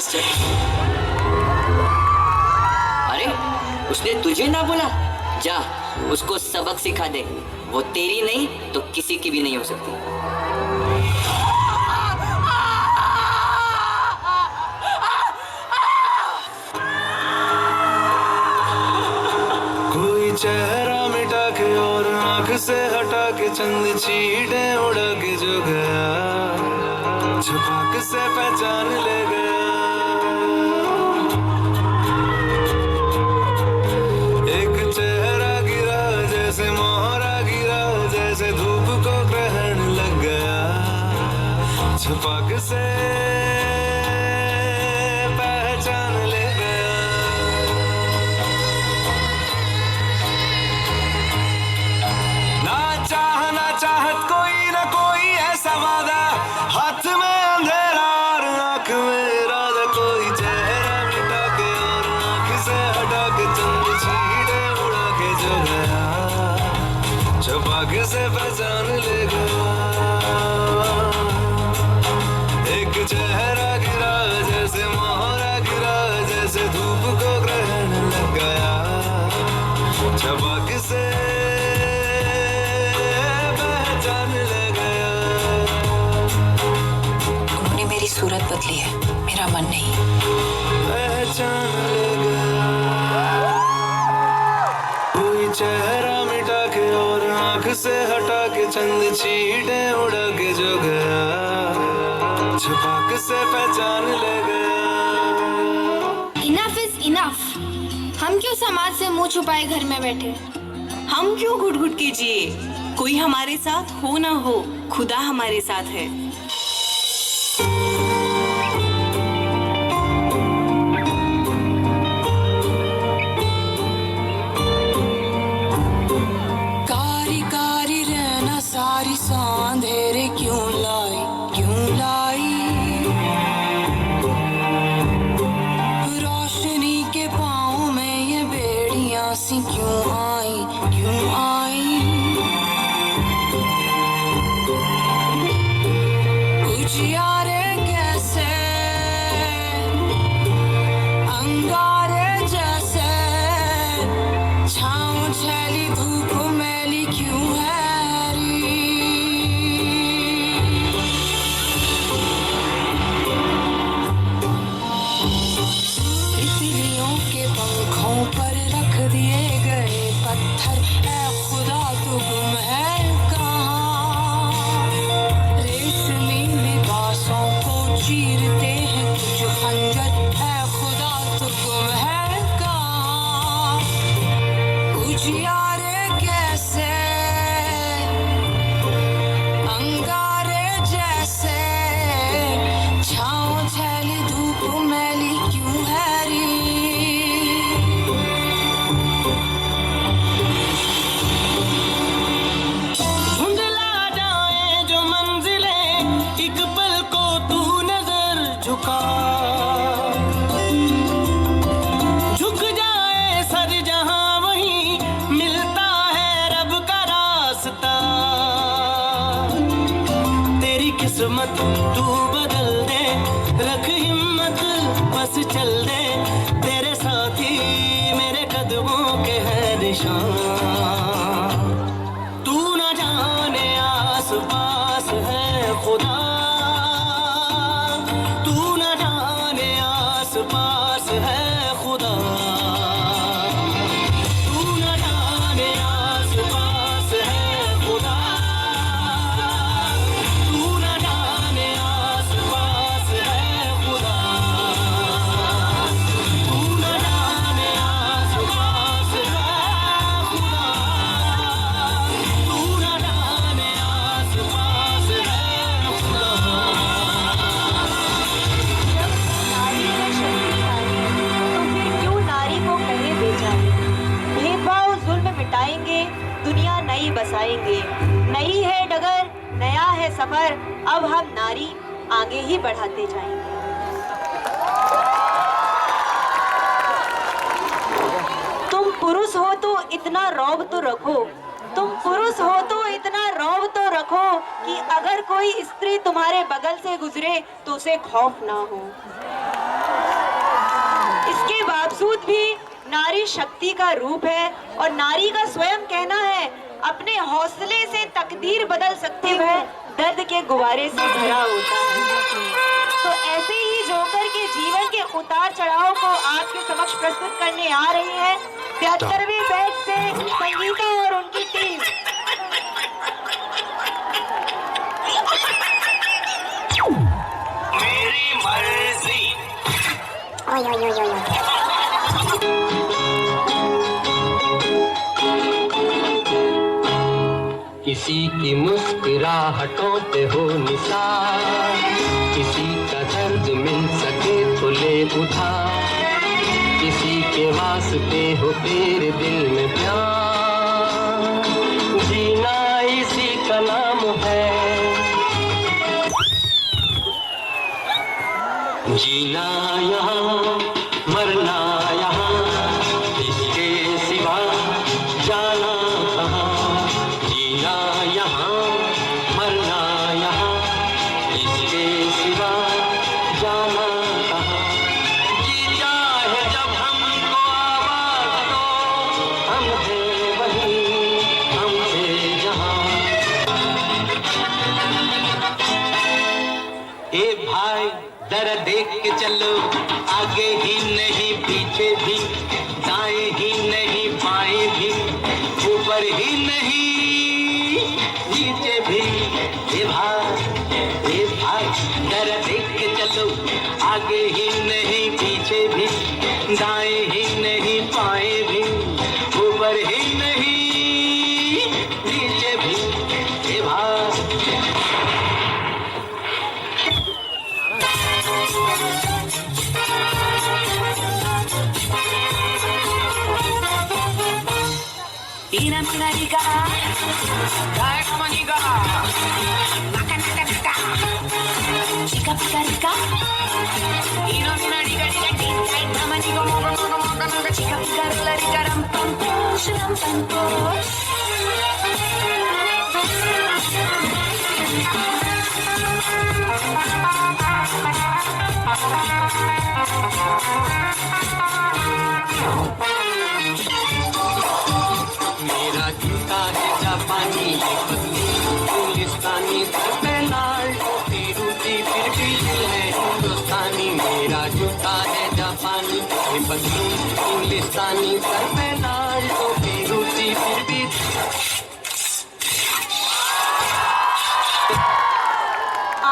मास्टर। अरे उसने तुझे ना बोला? जा उसको सबक सिखा दे, वो तेरी नहीं तो किसी की भी नहीं हो सकती। कोई चेहरा मिटा के और आंख से हटा के चंद चीटे उड़ा के जो गया, छपाक से पहचान ले गया। एक चेहरा गिरा जैसे मोहरा गिरा, जैसे धूप को ग्रहण लग गया, छपाक से पहचान ले गया। ना चाह ना चाहत कोई ना कोई ऐसा वादा, हाथ में अंधेरा और आंख में इरादा। कोई चेहरा मिटा के और आंख से हटा के चंद छींटे उड़ा के जो गया, छपाक से पहचान ले गया। एक चेहरा गिरा जैसे मोहरा गिरा, जैसे धूप को ग्रहण लग गया, छपाक से पहचान ले गया। उन्होंने मेरी सूरत बदली है, मेरा मन नहीं। पहचान ले गया। कोई चेहरा मिटा के और आंख से हटा के चंद चीटे उड़ा के जो गया, छपाक से पहचान ले गया। Enough is enough. हम क्यों समाज से मुंह छुपाए घर में बैठे? हम क्यों घुट घुट के जिए? कोई हमारे साथ हो ना हो, खुदा हमारे साथ है। कारी कारी रहना सारी सांधेरे क्यों लाई, क्यों लाई? रोशनी के पाँव में ये बेड़ियां सी क्यों आई, क्यों आई? उजियारे कैसे अंगारे जैसे, छाँव छैली धूप मैली क्यों है री? तितलियों के पंखों पर रख दिए गए पत्थर, ऐ खुदा तू गुम है कहाँ? रेशमी लिबासों को चीरते हैं कुछ खंजर, ऐ खुदा तू गुम है कहाँ? उजियारे कैसे अंगारे जैसे, छाँव छैली धूप मैली क्यों है री? धुंधला जाए जो मंजिलें, एक पल को तू नजर झुका, झुक जाए सर जहां वहीं मिलता है रब का रास्ता। तेरी किस्मत तू बदल दे, रख हिम्मत बस चल दे, तेरे साथी मेरे कदमों के है निशान। तू न जाने आस पास है खुदा, तू न जाने आस पास है खुदा, तू न जाने आस पास है खुदा, तू न जाने आस पास है खुदा, तू न जाने आस पास है खुदा, तू न जाने आस पास है खुदा। नारी है शक्तिशाली, तो फिर क्यों नारी को कहे बेजानी? भेदभाव जुल्म मिटाएंगे, दुनिया नई बसाएंगे। नई है डगर, नया है सफर, अब हम नारी आगे ही बढ़ाते जाएंगे। तुम पुरुष हो तो इतना रौब तो रखो, तुम पुरुष हो तो इतना रौब तो रखो कि अगर कोई स्त्री तुम्हारे बगल से गुजरे तो उसे खौफ ना हो। खूबसूरत भी नारी शक्ति का रूप है और नारी का स्वयं कहना है अपने हौसले से तकदीर बदल सकते हुए दर्द के गुब्बारे से भरा होता है। तो ऐसे ही जोकर के जीवन के उतार चढ़ाव को आपके समक्ष प्रस्तुत करने आ रही है 73वें बैच से संगीता और उनकी टीम। मेरी मर्जी। किसी की मुस्कुराहटों पे हो निसार, किसी का दर्द मिल सके तो ले उधार, किसी के वास्ते हो तेरे दिल में प्यार, जीना इसी का नाम है, जीना यहाँ मरना यहाँ, इसके सिवा जाना कहाँ, जीना यहाँ मरना यहाँ, इसके सिवा जाना कहाँ, जी चाहे जब हमको आवाज दो, हम हैं वहीं हमसे जहाँ। ए भाई जरा देख के चलो, आगे ही नहीं पीछे भी, दाएं ही नहीं बाएं भी, ऊपर ही नहीं नीचे भी। ए भाई जरा देख के चलो, आगे ही नहीं पीछे भी, दाएं ही नहीं बाएं भी, ऊपर ही नहीं नीचे भी। ए भाई Ina minariga, daik maniga, maka naka naka, chika pika rika. Ina minariga rika dinka, namaniga moga moga moga moga, chika pika rika ram pam posh ram pam posh. मेरा जूता है जापानी, इंग्लिस्तानी, सर पे लाल टोपी रूटी, फिर भी दिल है हिंदुस्तानी। मेरा जूता है जापानी, इंग्लिस्तानी, सर पे लाल टोपी रूटी, फिर भी।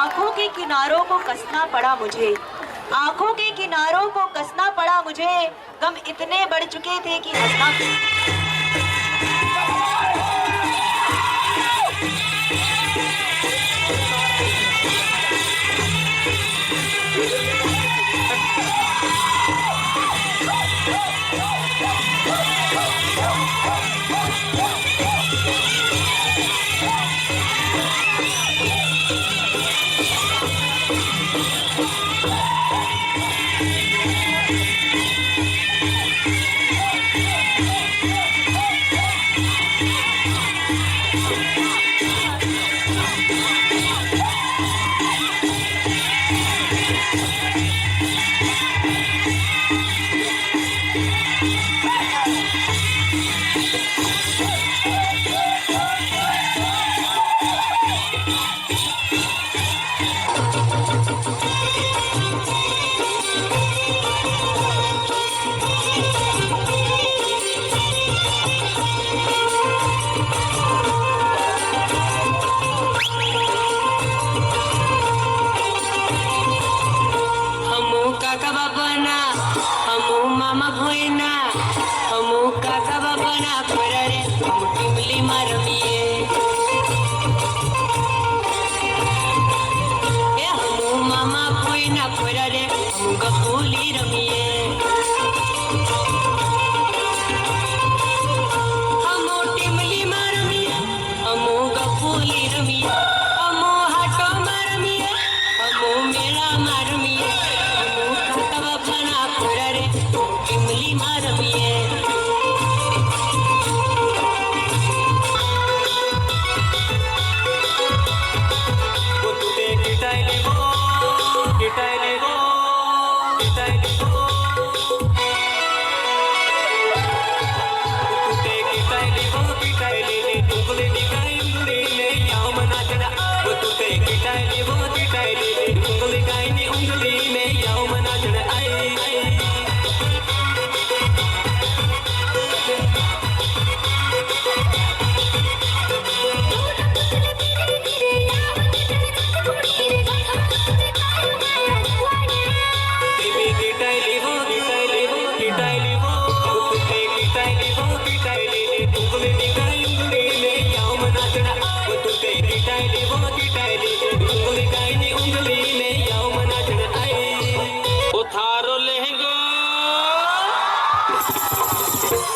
आंखों के किनारों को कसना पड़ा मुझे, आंखों के किनारों को कसना पड़ा मुझे, गम इतने बढ़ चुके थे कि हंसना।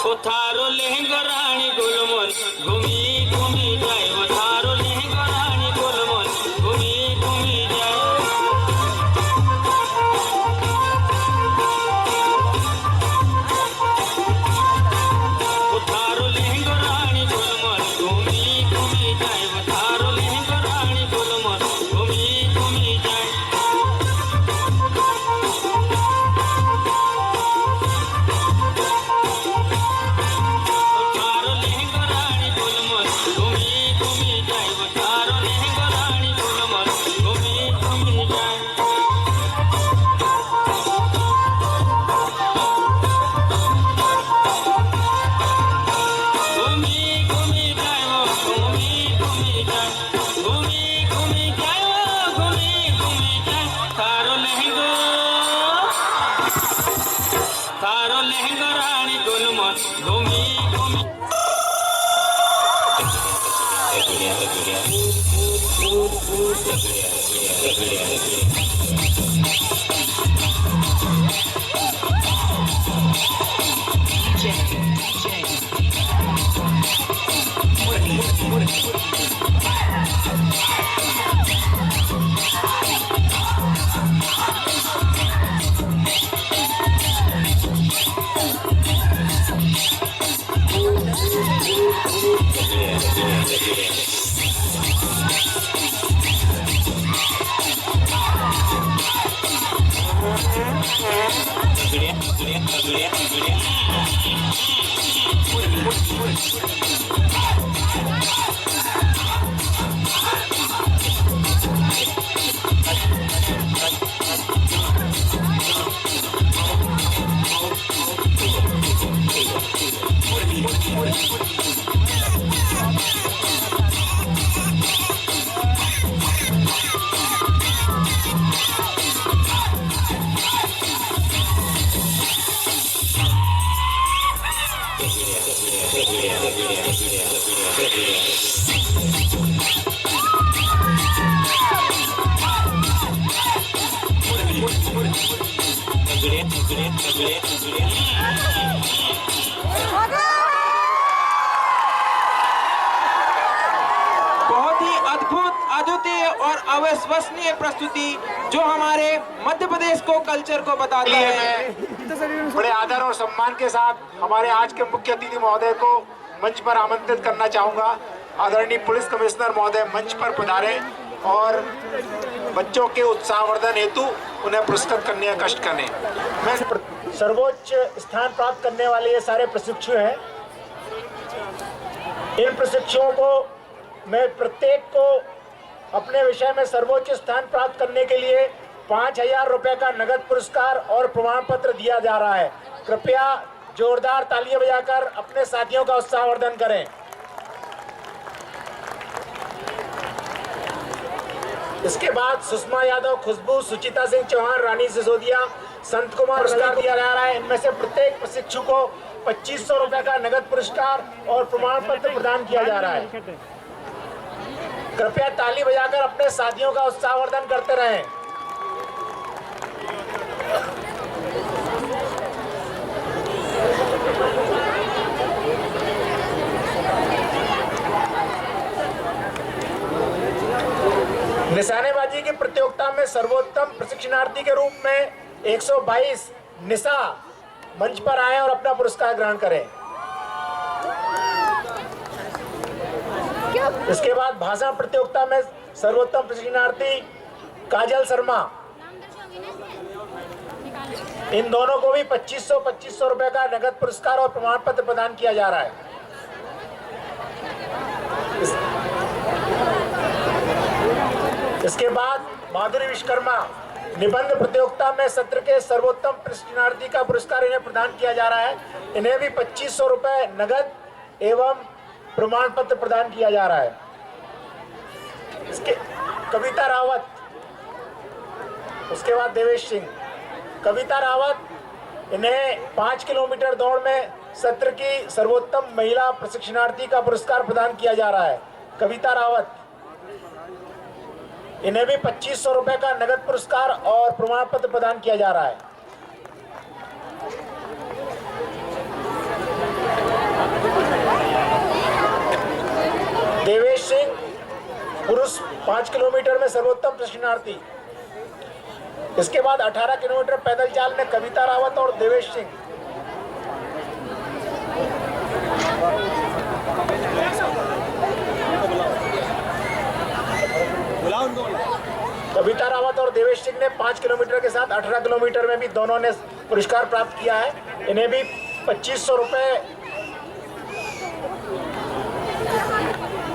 ओ थारो लहंगो रानी गुलमन घूमी घूमी जाए, वो थारो लहंगो रानी गुलमन घूमी घूमी जाए। वो थारो लहंगो रानी गुलमन घूमी घूमी जाए, वो थारो लहंगो रानी गुलमन घूमी घूमी जाए। थारो लहंगा रानी गुलमन घूमी घूमी। बहुत ही अद्भुत, अद्वितीय और अविश्वसनीय प्रस्तुति जो हमारे मध्य प्रदेश को, कल्चर को बताती है। बड़े आदर और सम्मान के साथ हमारे आज के मुख्य अतिथि महोदय को मंच पर आमंत्रित करना चाहूंगा। आदरणीय पुलिस कमिश्नर महोदय मंच पर पधारें और बच्चों के उत्साहवर्धन हेतु उन्हें पुरस्कृत करने का कष्ट करें। मैं सर्वोच्च स्थान प्राप्त करने वाले ये सारे प्रशिक्षु हैं। इन प्रशिक्षुओं को मैं प्रत्येक को अपने विषय में सर्वोच्च स्थान प्राप्त करने के लिए 5,000 रुपए का नगद पुरस्कार और प्रमाण पत्र दिया जा रहा है। कृपया जोरदार तालियां बजाकर अपने साथियों का उत्साहवर्धन करें। इसके बाद सुषमा यादव, खुशबू, सुचिता सिंह चौहान, रानी सिसोदिया, संत कुमार पुरस्कार दिया जा रहा है। इनमें से प्रत्येक प्रशिक्षु को 2500 रुपए का नगद पुरस्कार और प्रमाण पत्र प्रदान किया जा रहा है। कृपया ताली बजाकर अपने साथियों का उत्साहवर्धन करते रहें। निशानेबाजी की प्रतियोगिता में सर्वोत्तम प्रशिक्षणार्थी के रूप में 122 निशा मंच पर आए और अपना पुरस्कार ग्रहण करें। इसके बाद भाषण प्रतियोगिता में सर्वोत्तम प्रशिक्षणार्थी काजल शर्मा, इन दोनों को भी 2500 रुपए का नगद पुरस्कार और प्रमाण पत्र प्रदान किया जा रहा है। इसके बाद माधुरी विश्वकर्मा, निबंध प्रतियोगिता में सत्र के सर्वोत्तम प्रशिक्षणार्थी का पुरस्कार इन्हें प्रदान किया जा रहा है। इन्हें भी 2500 रुपए नगद एवं प्रमाण पत्र प्रदान किया जा रहा है। इसके कविता रावत, उसके बाद देवेश सिंह। कविता रावत, इन्हें 5 किलोमीटर दौड़ में सत्र की सर्वोत्तम महिला प्रशिक्षणार्थी का पुरस्कार प्रदान किया जा रहा है। कविता रावत, इन्हें भी 2500 रुपए का नगद पुरस्कार और प्रमाण पत्र प्रदान किया जा रहा है। 5 किलोमीटर में सर्वोत्तम प्रशिक्षणार्थी। इसके बाद 18 किलोमीटर पैदल चाल में कविता रावत और देवेश सिंह। कविता रावत और देवेश सिंह ने 5 किलोमीटर के साथ 18 किलोमीटर में भी दोनों ने पुरस्कार प्राप्त किया है। इन्हें भी 2500 रुपए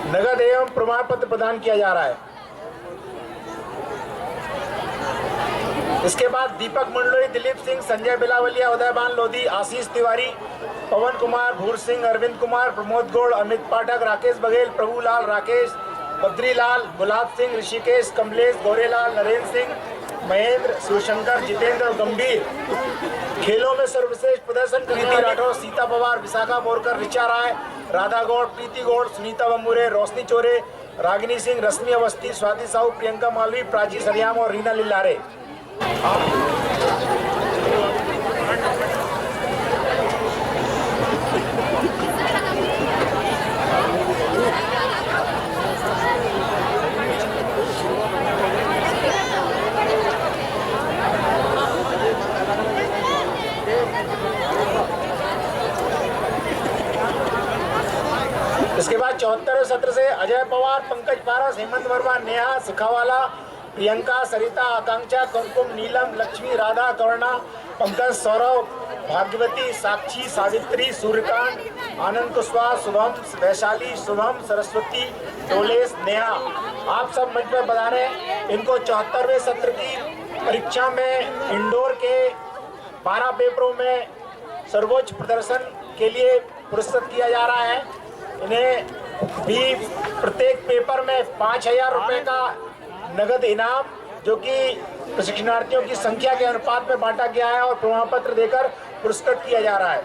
नगद एवं प्रमाण पत्र प्रदान किया जा रहा है। इसके बाद दीपक मंडलोई, दिलीप सिंह, संजय बिलावलिया, उदयबान लोधी, आशीष तिवारी, पवन कुमार, भूर सिंह, अरविंद कुमार, प्रमोद गौड़, अमित पाठक, राकेश बघेल, प्रभुलाल, राकेश, बद्रीलाल, गुलाब सिंह, ऋषिकेश, कमलेश, गौरेलाल, नरेंद्र सिंह, महेंद्र, शिवशंकर, जितेंद्र और गंभीर। खेलों में सर्वश्रेष्ठ प्रदर्शन कृति राठौर, सीता पवार, विशाखा बोरकर, ऋचा राय, राधा गौड़, प्रीति गौड़, सुनीता बम्बुरे, रोशनी चोरे, रागिनी सिंह, रश्मि अवस्थी, स्वाति साहू, प्रियंका मालवी, प्राची सरियाम और रीना लिल्लारे। इसके बाद 74वें सत्र से अजय पवार, पंकज पारस, हेमंत वर्मा, नेहा सिखावाला, प्रियंका, सरिता, आकांक्षा, कुमकुम, नीलम, लक्ष्मी, राधा, करुणा, पंकज, सौरभ, भाग्यवती, साक्षी, सावित्री, सूर्यकांत, आनंद कुशवाहा, शुभम, वैशाली, शुभम, सरस्वती, डोलेश, नेहा, आप सब मंच पर बता रहे हैं। इनको 74वें सत्र की परीक्षा में इंडोर के 12 पेपरों में सर्वोच्च प्रदर्शन के लिए पुरस्कृत किया जा रहा है। इन्हें भी प्रत्येक पेपर में 5000 रुपए का नगद इनाम, जो कि प्रशिक्षणार्थियों की संख्या के अनुपात में बांटा गया है, और प्रमाण पत्र देकर पुरस्कृत किया जा रहा है।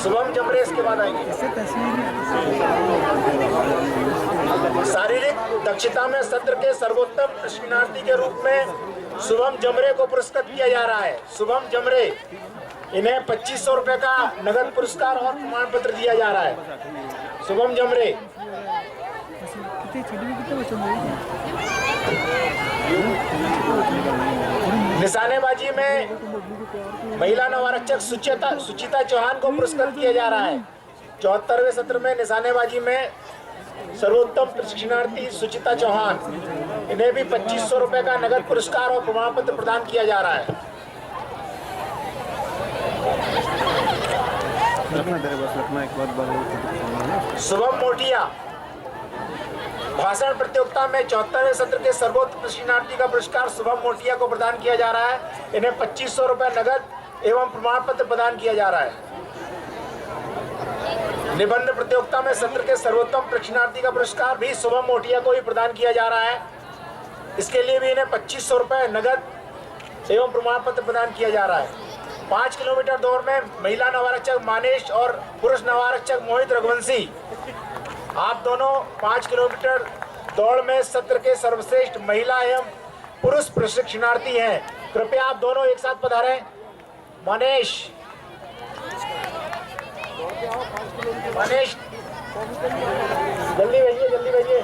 शुभम जमरे इसके बाद आएंगे। शारीरिक दक्षता में सत्र के सर्वोत्तम प्रशिक्षणार्थी के रूप में शुभम जमरे को पुरस्कृत किया जा रहा है। शुभम जमरे, इन्हें 2500 रुपए का नगद पुरस्कार और प्रमाण पत्र दिया जा रहा है। शुभम जमरे। निशानेबाजी में महिला नवारक्षक सुचिता चौहान को पुरस्कृत किया जा रहा है। 74वें सत्र में निशानेबाजी में सर्वोत्तम प्रशिक्षणार्थी सुचिता चौहान, इन्हें भी 2500 रुपए का नगद पुरस्कार और प्रमाण पत्र प्रदान किया जा रहा है। शुभम मोटिया, भाषण प्रतियोगिता में 74वें सत्र के सर्वोत्तम प्रशिक्षणार्थी का पुरस्कार शुभम मोटिया को प्रदान किया जा रहा है। इन्हें 2500 रुपए नगद एवं प्रमाण पत्र प्रदान किया जा रहा है। निबंध प्रतियोगिता में सत्र के सर्वोत्तम प्रशिक्षणार्थी का पुरस्कार भी शुभम मोटिया को ही प्रदान किया जा रहा है। इसके लिए भी इन्हें 2500 रुपए नगद एवं प्रमाण पत्र प्रदान किया जा रहा है। 5 किलोमीटर दौड़ में महिला नवारक्षक मानेश और पुरुष नवारक्षक मोहित रघुवंशी, आप दोनों 5 किलोमीटर दौड़ में सत्र के सर्वश्रेष्ठ महिला एवं पुरुष प्रशिक्षणार्थी हैं। कृपया आप दोनों एक साथ पधारें। मानेश, जल्दी भेजिए, जल्दी भेजिए।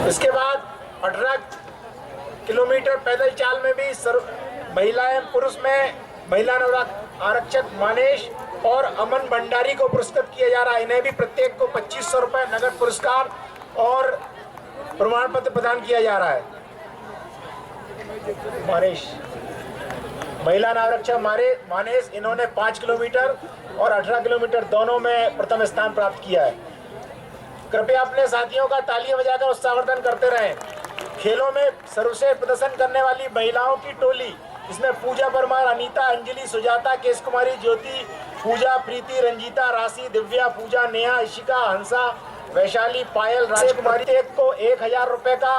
इसके बाद 18 किलोमीटर पैदल चाल में भी महिला एवं पुरुष में महिला आरक्षक मानेश और अमन भंडारी को पुरस्कृत किया जा रहा है। इन्हें भी प्रत्येक को 2500 रुपए नगद पुरस्कार और प्रमाण पत्र प्रदान किया जा रहा है। मानेश, महिला आरक्षक मानेश, इन्होंने 5 किलोमीटर और 18 किलोमीटर दोनों में प्रथम स्थान प्राप्त किया है। कृपया अपने साथियों का तालियां बजाकर उत्साहवर्धन करते रहें। खेलों में सर्वश्रेष्ठ प्रदर्शन करने वाली महिलाओं की टोली, इसमें पूजा परमार, अनीता, अंजलि, सुजाता, केश कुमारी, ज्योति, पूजा, प्रीति, रंजीता, राशि, दिव्या, पूजा, नेहा, इशिका, हंसा, वैशाली, पायल, राजकुमारी को 1000 रुपए का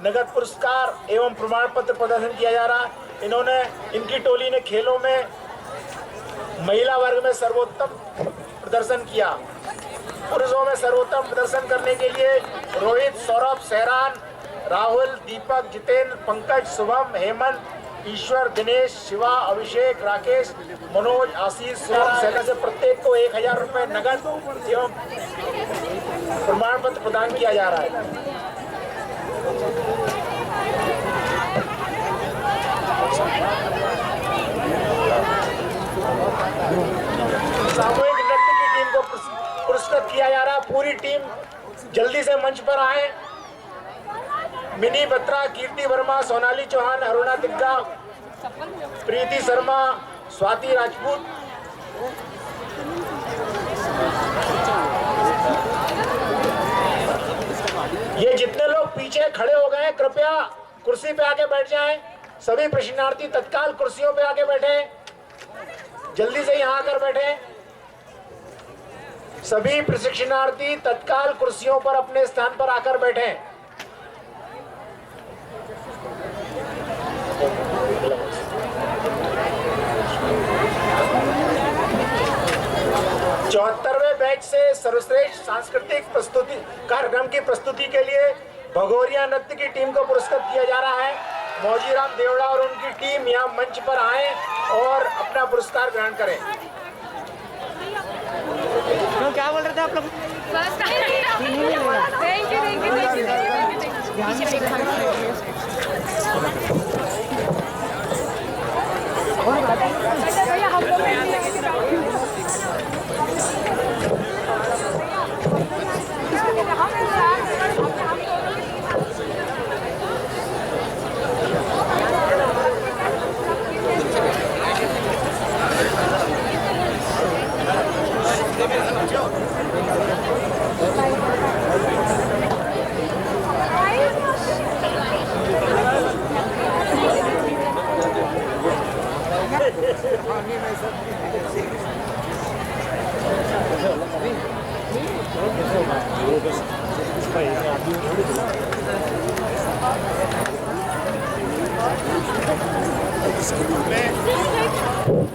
नगद पुरस्कार एवं प्रमाण पत्र प्रदर्शन किया जा रहा है। इनकी टोली ने खेलों में महिला वर्ग में सर्वोत्तम प्रदर्शन किया। पुरुषों में सर्वोत्तम प्रदर्शन करने के लिए रोहित, सौरभ, सहरान, राहुल, दीपक, जितेंद्र, पंकज, शुभम, हेमंत, ईश्वर, दिनेश, शिवा, अभिषेक, राकेश, मनोज, आशीष, सेना से प्रत्येक को 1000 रुपए नगद एवं प्रमाण पत्र प्रदान किया जा रहा है। सामूहिक नृत्य की टीम को पुरस्कृत किया जा रहा है। पूरी टीम जल्दी से मंच पर आए। मिनी बत्रा, कीर्ति वर्मा, सोनाली चौहान, अरुणा तिग्गा, प्रीति शर्मा, स्वाति राजपूत। ये जितने लोग पीछे खड़े हो गए हैं कृपया कुर्सी पे आके बैठ जाएं। सभी प्रशिक्षणार्थी तत्काल कुर्सियों पे आके बैठे, जल्दी से यहाँ आकर बैठे। सभी प्रशिक्षणार्थी तत्काल कुर्सियों पर अपने स्थान पर आकर बैठे। चौहत्तरवें बैच से सर्वश्रेष्ठ सांस्कृतिक प्रस्तुति कार्यक्रम की प्रस्तुति के लिए भगोरिया नृत्य की टीम को पुरस्कृत किया जा रहा है। मौजीराम देवड़ा और उनकी टीम यहाँ मंच पर आए और अपना पुरस्कार ग्रहण करें। क्या बोल रहे थे आप लोग?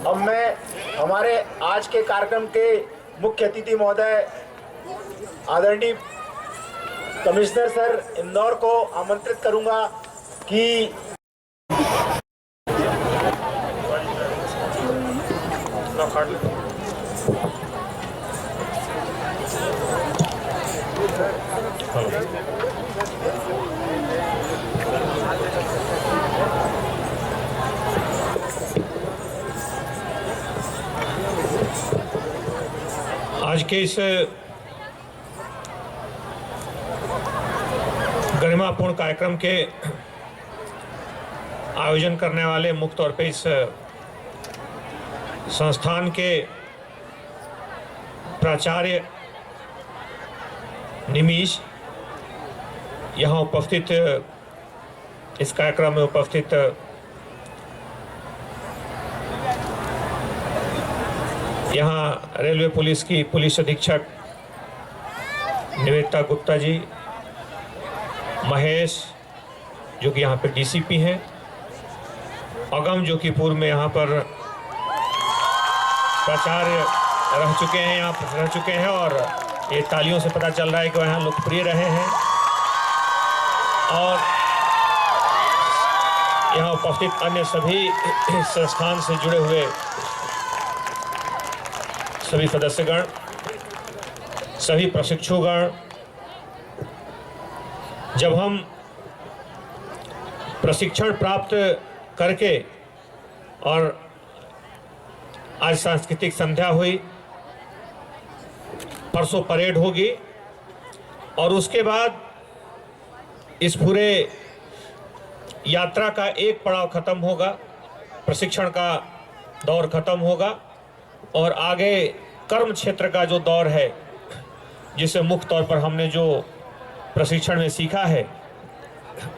अब मैं हमारे आज के कार्यक्रम के मुख्य अतिथि महोदय आदरणीय कमिश्नर सर इंदौर को आमंत्रित करूंगा कि आज के इस गरिमापूर्ण कार्यक्रम के आयोजन करने वाले मुख्य तौर पे इस संस्थान के प्राचार्य निमीश, यहाँ उपस्थित इस कार्यक्रम में उपस्थित यहाँ रेलवे पुलिस की पुलिस अधीक्षक निवेदिता गुप्ता जी, महेश जो कि यहाँ पर डीसीपी हैं, अगम जो कि पूर्व में यहाँ पर प्राचार्य रह चुके हैं, यहाँ पर रह चुके हैं और ये तालियों से पता चल रहा है कि वह यहाँ लोकप्रिय रहे हैं, और यहाँ उपस्थित अन्य सभी संस्थान से जुड़े हुए सभी सदस्यगण, सभी प्रशिक्षुगण। जब हम प्रशिक्षण प्राप्त करके और आज सांस्कृतिक संध्या हुई, परसों परेड होगी और उसके बाद इस पूरे यात्रा का एक पड़ाव खत्म होगा, प्रशिक्षण का दौर खत्म होगा और आगे कर्म क्षेत्र का जो दौर है, जिसे मुख्य तौर पर हमने जो प्रशिक्षण में सीखा है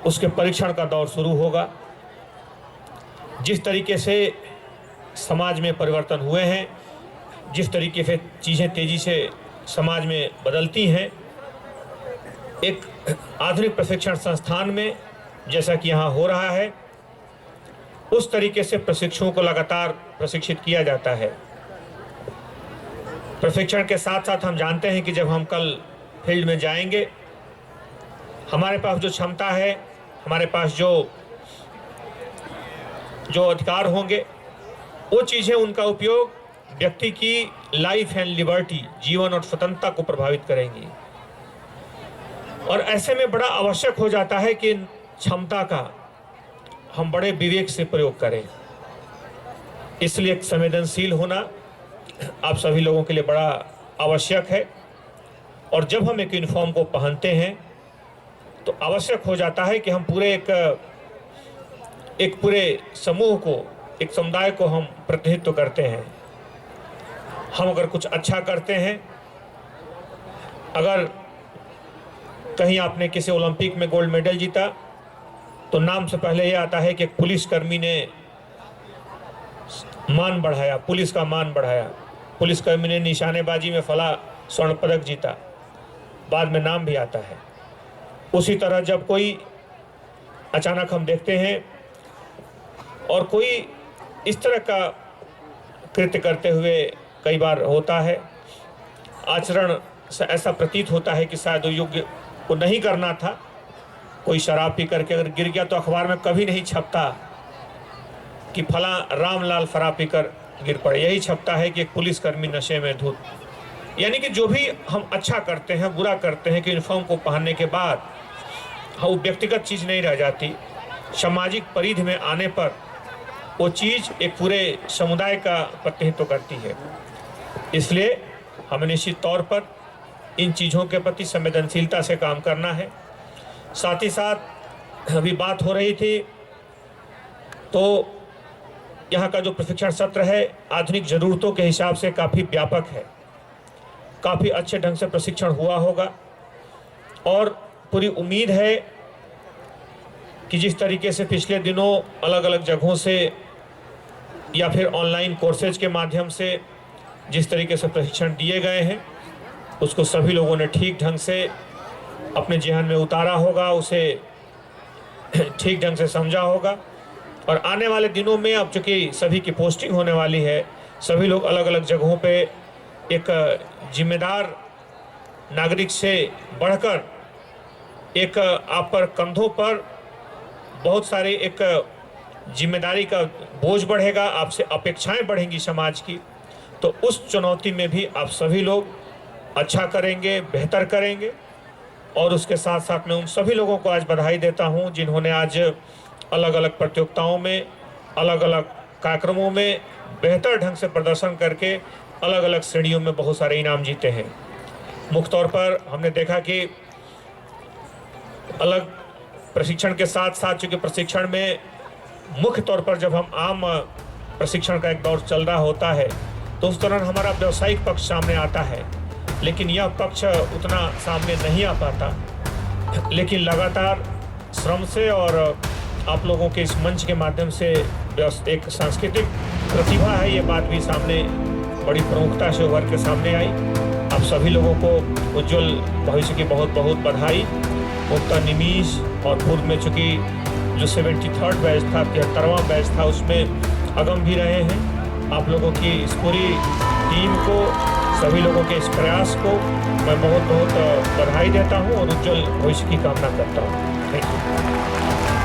उसके परीक्षण का दौर शुरू होगा। जिस तरीके से समाज में परिवर्तन हुए हैं, जिस तरीके से चीज़ें तेज़ी से समाज में बदलती हैं, एक आधुनिक प्रशिक्षण संस्थान में जैसा कि यहाँ हो रहा है, उस तरीके से प्रशिक्षुओं को लगातार प्रशिक्षित किया जाता है। प्रशिक्षण के साथ साथ हम जानते हैं कि जब हम कल फील्ड में जाएंगे, हमारे पास जो क्षमता है, हमारे पास जो जो अधिकार होंगे, वो चीज़ें, उनका उपयोग व्यक्ति की लाइफ एंड लिबर्टी, जीवन और स्वतंत्रता को प्रभावित करेंगी। और ऐसे में बड़ा आवश्यक हो जाता है कि क्षमता का हम बड़े विवेक से प्रयोग करें। इसलिए संवेदनशील होना आप सभी लोगों के लिए बड़ा आवश्यक है। और जब हम एक यूनिफॉर्म को पहनते हैं तो आवश्यक हो जाता है कि हम पूरे एक पूरे समूह को, एक समुदाय को हम प्रतिनिधित्व करते हैं। हम अगर कुछ अच्छा करते हैं, अगर कहीं आपने किसी ओलंपिक में गोल्ड मेडल जीता तो नाम से पहले ये आता है कि एक पुलिसकर्मी ने मान बढ़ाया, पुलिस का मान बढ़ाया, पुलिसकर्मी ने निशानेबाजी में फला स्वर्ण पदक जीता, बाद में नाम भी आता है। उसी तरह जब कोई अचानक हम देखते हैं और कोई इस तरह का कृत्य करते हुए कई बार होता है, आचरण से ऐसा प्रतीत होता है कि शायद योग्य को नहीं करना था, कोई शराब पी करके अगर गिर गया तो अखबार में कभी नहीं छपता कि फला रामलाल शराब पीकर गिर पड़े, यही छपता है कि एक पुलिसकर्मी नशे में धुत। यानी कि जो भी हम अच्छा करते हैं, बुरा करते हैं, कि यूनिफॉर्म को पहनने के बाद वो व्यक्तिगत चीज़ नहीं रह जाती, सामाजिक परिधि में आने पर वो चीज़ एक पूरे समुदाय का प्रतिनिधित्व करती है। इसलिए हमें निश्चित तौर पर इन चीज़ों के प्रति संवेदनशीलता से काम करना है। साथ ही साथ अभी बात हो रही थी, तो यहाँ का जो प्रशिक्षण सत्र है आधुनिक ज़रूरतों के हिसाब से काफ़ी व्यापक है, काफ़ी अच्छे ढंग से प्रशिक्षण हुआ होगा। और पूरी उम्मीद है कि जिस तरीके से पिछले दिनों अलग अलग जगहों से या फिर ऑनलाइन कोर्सेज के माध्यम से जिस तरीके से प्रशिक्षण दिए गए हैं, उसको सभी लोगों ने ठीक ढंग से अपने जेहन में उतारा होगा, उसे ठीक ढंग से समझा होगा। और आने वाले दिनों में अब चूँकि सभी की पोस्टिंग होने वाली है, सभी लोग अलग अलग जगहों पे एक जिम्मेदार नागरिक से बढ़कर एक आप पर कंधों पर बहुत सारे एक जिम्मेदारी का बोझ बढ़ेगा, आपसे अपेक्षाएं बढ़ेंगी समाज की। तो उस चुनौती में भी आप सभी लोग अच्छा करेंगे, बेहतर करेंगे। और उसके साथ साथ मैं उन सभी लोगों को आज बधाई देता हूं जिन्होंने आज अलग अलग प्रतियोगिताओं में, अलग अलग कार्यक्रमों में बेहतर ढंग से प्रदर्शन करके अलग अलग श्रेणियों में बहुत सारे इनाम जीते हैं। मुख्य तौर पर हमने देखा कि अलग प्रशिक्षण के साथ साथ, चूँकि प्रशिक्षण में मुख्य तौर पर जब हम आम प्रशिक्षण का एक दौर चल रहा होता है तो उस दौरान हमारा व्यावसायिक पक्ष सामने आता है, लेकिन यह पक्ष उतना सामने नहीं आ पाता। लेकिन लगातार श्रम से और आप लोगों के इस मंच के माध्यम से एक सांस्कृतिक प्रतिभा है, ये बात भी सामने बड़ी प्रमुखता से उभर के सामने आई। आप सभी लोगों को उज्जवल भविष्य की बहुत बहुत बधाई। मुक्ता निमीश और पूर्व में चूँकि जो 73rd बैच था, 73वां बैच था, उसमें अगम भी रहे हैं। आप लोगों की इस पूरी टीम को, सभी लोगों के इस प्रयास को मैं बहुत बहुत बधाई देता हूं और उज्जवल भविष्य की कामना करता हूं। Thank you.